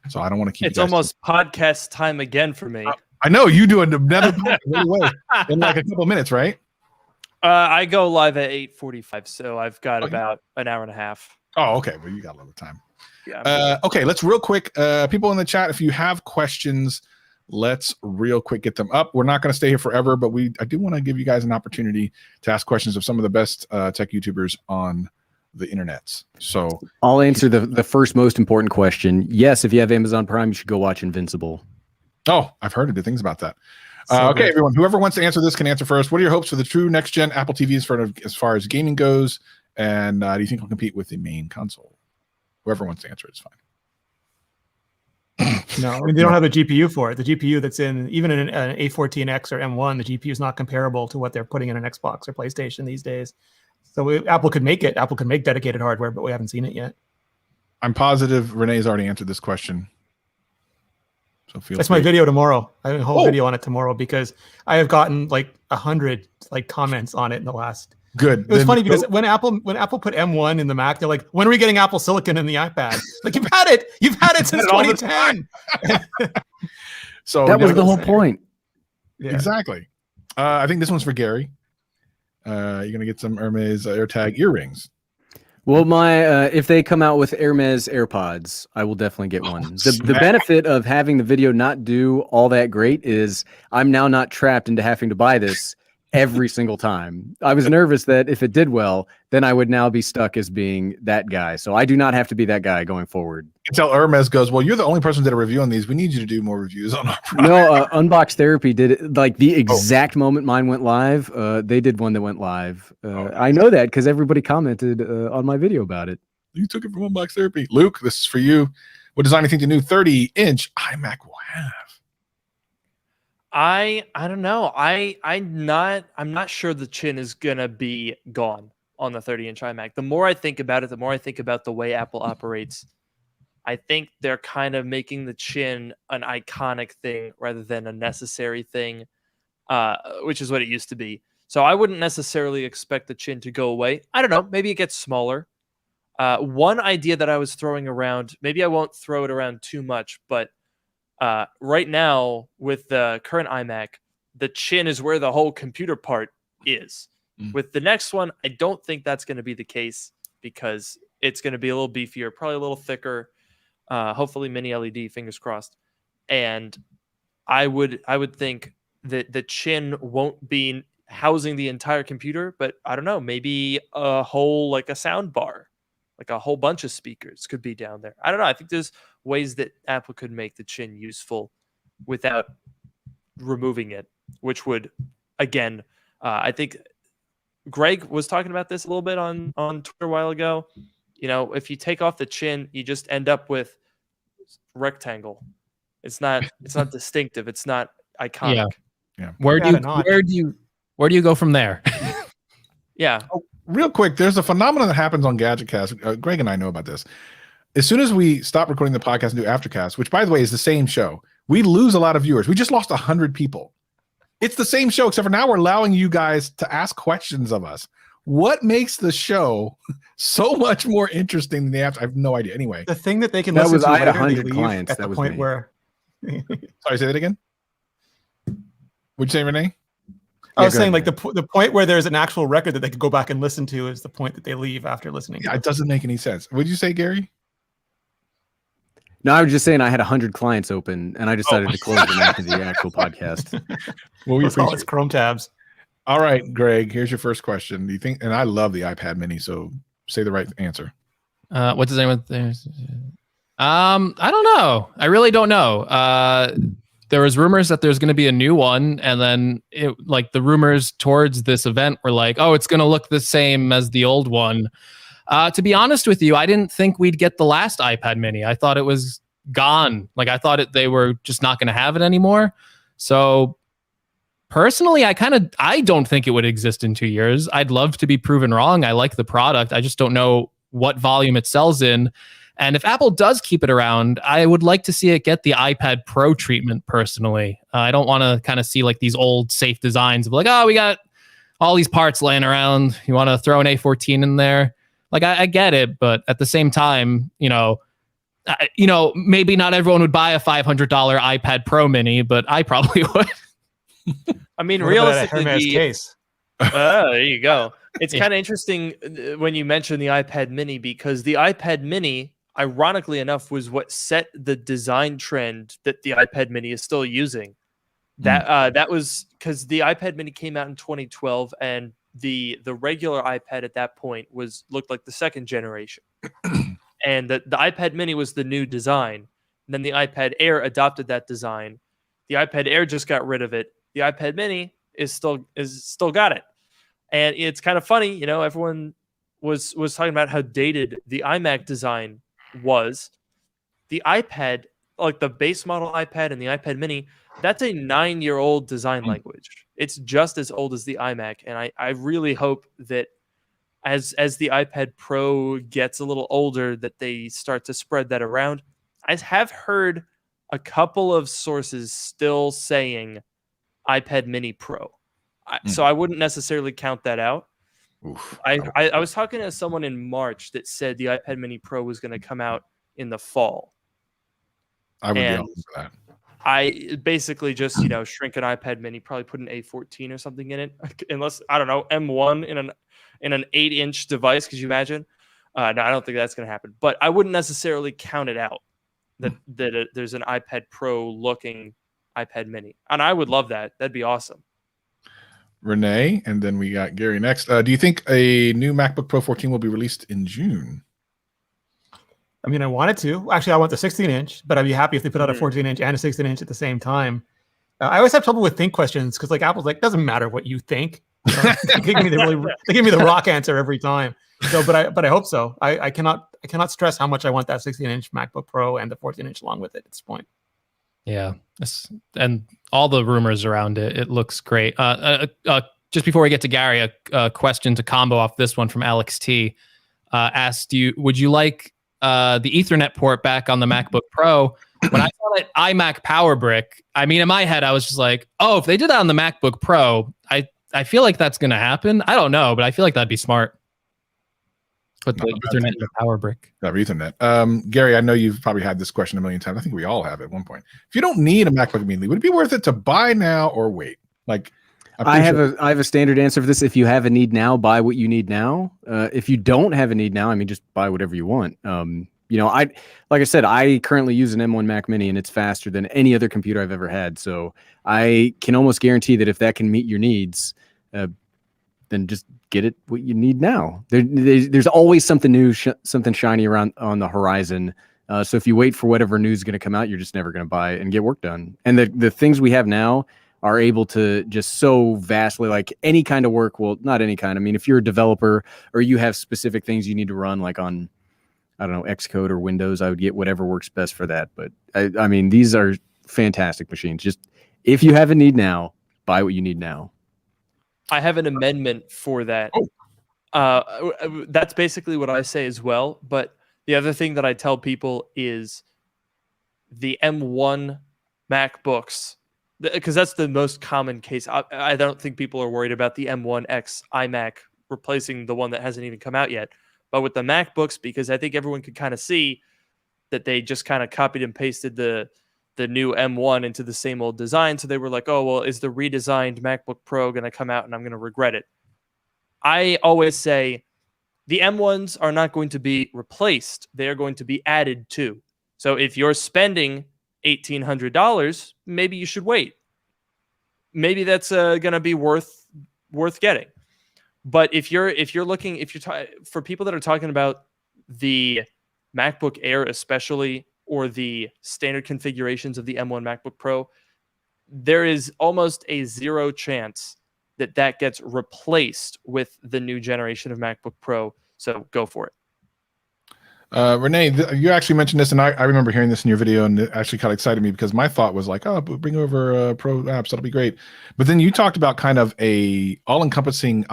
So I don't want to keep. It's almost podcast time again for me. I know you do another in like a couple minutes, right? I go live at 8:45, so I've got about an hour and a half. Oh, okay. Well, you got a little time. Yeah. Okay, let's real quick. People in the chat, if you have questions, let's real quick get them up. We're not going to stay here forever, but I do want to give you guys an opportunity to ask questions of some of the best tech YouTubers on the internets. So I'll answer the first most important question. Yes, if you have Amazon Prime, you should go watch Invincible. Oh, I've heard good things about that. Okay, everyone, whoever wants to answer this can answer first. What are your hopes for the true next-gen Apple TVs as far as gaming goes? And do you think it'll compete with the main console? Whoever wants to answer it's fine. No, I mean, they don't have a GPU for it. The GPU that's even in an A14X or M1, the GPU is not comparable to what they're putting in an Xbox or PlayStation these days. So Apple could make it. Apple could make dedicated hardware, but we haven't seen it yet. I'm positive Renee's already answered this question. So that's my video tomorrow. I have a whole video on it tomorrow because I have gotten like 100 comments on it in the last. Good. It was funny because when Apple put M1 in the Mac, they're like, when are we getting Apple Silicon in the iPad? Like you've had it since 2010. So that was the whole point. Yeah. Exactly. I think this one's for Gary. You're gonna get some Hermes AirTag earrings. Well, if they come out with Hermes AirPods, I will definitely get one. The benefit of having the video not do all that great is I'm now not trapped into having to buy this every single time. I was nervous that if it did well, then I would now be stuck as being that guy. So I do not have to be that guy going forward. Until Hermes goes, well, you're the only person that did a review on these. We need you to do more reviews on our product. No, Unbox Therapy did it like the exact moment mine went live. They did one that went live. I know that because everybody commented on my video about it. You took it from Unbox Therapy. Luke, this is for you. What design do you think the new 30-inch iMac will have? I don't know. I'm not sure the chin is gonna be gone on the 30-inch iMac. The more I think about it, the more I think about the way Apple operates, I think they're kind of making the chin an iconic thing rather than a necessary thing, which is what it used to be. So I wouldn't necessarily expect the chin to go away. I don't know. Maybe it gets smaller. One idea that I was throwing around, maybe I won't throw it around too much, but right now with the current iMac, the chin is where the whole computer part is. With the next one, I don't think that's going to be the case because it's going to be a little beefier, probably a little thicker, hopefully mini LED, fingers crossed. And I would think that the chin won't be housing the entire computer, but I don't know, maybe a whole, like a sound bar, like a whole bunch of speakers could be down there. I don't know. I think there's ways that Apple could make the chin useful without removing it, which would, again, I think Greg was talking about this a little bit on Twitter a while ago. You know, if you take off the chin, you just end up with rectangle. It's not distinctive. It's not iconic. Yeah. Where do you go from there? Yeah. Oh, real quick, there's a phenomenon that happens on GadgetCast. Greg and I know about this. As soon as we stop recording the podcast and do Aftercast, which by the way is the same show, we lose a lot of viewers. We just lost 100 people. It's the same show, except for now we're allowing you guys to ask questions of us. What makes the show so much more interesting than the after? I have no idea. Anyway, The thing that they can That listen was to I had later, 100 they leave clients. at That the was point me. where sorry, say that again. What'd you say, Renee? I was go saying ahead, like the point where there's an actual record that they could go back and listen to is the point that they leave after listening. Yeah, to it doesn't make any sense. What'd you say, Gary? No, I was just saying I had 100 clients open, and I decided to close them after the actual podcast. Well, we Let's call appreciate it Chrome tabs. All right, Greg, here's your first question. Do you think, and I love the iPad mini, so say the right answer. What does anyone think? I don't know. I really don't know. There was rumors that there's going to be a new one, and then the rumors towards this event were like, oh, it's going to look the same as the old one. To be honest with you, I didn't think we'd get the last iPad mini. I thought it was gone. Like I thought they were just not going to have it anymore. So personally, I don't think it would exist in 2 years. I'd love to be proven wrong. I like the product. I just don't know what volume it sells in. And if Apple does keep it around, I would like to see it get the iPad Pro treatment personally. I don't want to kind of see like these old safe designs of like, oh, we got all these parts laying around. You want to throw an A14 in there? Like, I get it. But at the same time, maybe not everyone would buy a $500 iPad Pro mini, but I probably would. I mean, What about a realistically, Hermes case. there you go. It's kind of interesting when you mention the iPad mini because the iPad mini, ironically enough, was what set the design trend that the iPad mini is still using. That was because the iPad mini came out in 2012 and the regular iPad at that point looked like the second generation. And the iPad mini was the new design. And then the iPad Air adopted that design. The iPad Air just got rid of it. The iPad mini is still got it. And it's kind of funny, everyone was talking about how dated the iMac design was. The iPad, like the base model iPad and the iPad mini, that's a 9-year-old design language. It's just as old as the iMac. And I really hope that as the iPad Pro gets a little older, that they start to spread that around. I have heard a couple of sources still saying iPad mini Pro. So I wouldn't necessarily count that out. Oof. I was talking to someone in March that said the iPad mini Pro was going to come out in the fall. I would be all for that. I basically just, shrink an iPad mini, probably put an A14 or something in it, unless, I don't know, M1 in an 8-inch device. Could you imagine? No, I don't think that's going to happen. But I wouldn't necessarily count it out that there's an iPad Pro looking iPad mini. And I would love that. That'd be awesome. Renee, and then we got Gary next. Do you think a new MacBook Pro 14 will be released in June? I mean, I wanted to. Actually, I want the 16-inch, but I'd be happy if they put out a 14-inch and a 16-inch at the same time. I always have trouble with think questions because, like, Apple's like, doesn't matter what you think. They give me the rock answer every time. So, but I hope so. I cannot stress how much I want that 16-inch MacBook Pro and the 14-inch along with it at this point. Yeah, and all the rumors around it looks great. A just before we get to Gary, a question to combo off this one from Alex T. Asked you, would you like the Ethernet port back on the MacBook Pro? When I saw that iMac power brick, I mean, in my head, I was just like, oh, if they did that on the MacBook Pro, I feel like that's going to happen. I don't know, but I feel like that'd be smart. Put the Ethernet in the power brick. Ethernet. Gary, I know you've probably had this question a million times. I think we all have at one point. If you don't need a MacBook Mini, would it be worth it to buy now or wait? Like, I have a standard answer for this. If you have a need now, buy what you need now. If you don't have a need now, I mean, just buy whatever you want. Like I said, I currently use an M1 Mac Mini, and it's faster than any other computer I've ever had. So I can almost guarantee that if that can meet your needs, then just get it what you need now. There's always something new, something shiny around on the horizon. So if you wait for whatever news is going to come out, you're just never going to buy it and get work done. And the things we have now are able to just so vastly, like any kind of work. Well, not any kind. I mean, if you're a developer or you have specific things you need to run, like on, I don't know, Xcode or Windows, I would get whatever works best for that. But I mean, these are fantastic machines. Just if you have a need now, buy what you need now. I have an amendment for that. That's basically what I say as well. But the other thing that I tell people is the M1 MacBooks, because that's the most common case. I don't think people are worried about the M1X iMac replacing the one that hasn't even come out yet. But with the MacBooks, because I think everyone could kind of see that they just kind of copied and pasted the new M1 into the same old design. So they were like, oh, well, is the redesigned MacBook Pro going to come out and I'm going to regret it? I always say the M1s are not going to be replaced. They are going to be added to. So if you're spending $1,800, maybe you should wait. Maybe that's going to be worth getting. But if you're looking, for people that are talking about the MacBook Air, especially, or the standard configurations of the M1 MacBook Pro, there is almost a 0 chance that gets replaced with the new generation of MacBook Pro. So go for it. Renee, you actually mentioned this, and I remember hearing this in your video, and it actually kind of excited me because my thought was like, oh, bring over Pro apps, that'll be great. But then you talked about kind of a all-encompassing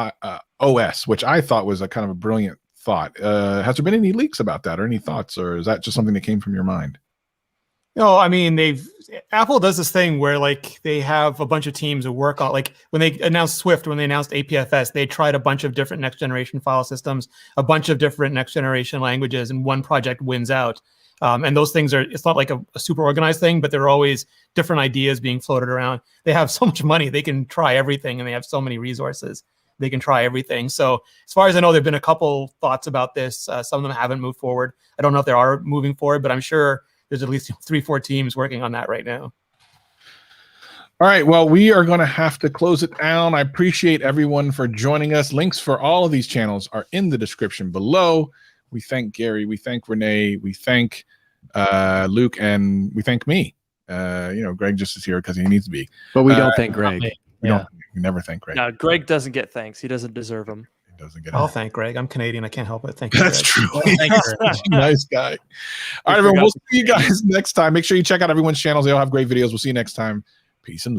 OS, which I thought was a kind of a brilliant thought. Has there been any leaks about that or any thoughts, or is that just something that came from your mind? No, I mean, Apple does this thing where like they have a bunch of teams that work on, like when they announced Swift, when they announced APFS, they tried a bunch of different next generation file systems, a bunch of different next generation languages, and one project wins out. And those things it's not like a super organized thing, but there are always different ideas being floated around. They have so much money, they can try everything, and they have so many resources, they can try everything. So as far as I know, there've been a couple thoughts about this. Some of them haven't moved forward. I don't know if they are moving forward, but I'm sure there's at least 3-4 teams working on that right now. All right. Well, we are going to have to close it down. I appreciate everyone for joining us. Links for all of these channels are in the description below. We thank Gary. We thank Renee. We thank Luke, and we thank me. Greg just is here because he needs to be. But we don't thank Greg. We never thank Greg. No, Greg doesn't get thanks. He doesn't deserve them. I'll thank Greg. I'm Canadian. I can't help it. Thank you. That's Greg. true. He's such a nice guy. All right, everyone. We'll see you guys next time. Make sure you check out everyone's channels. They all have great videos. We'll see you next time. Peace and love.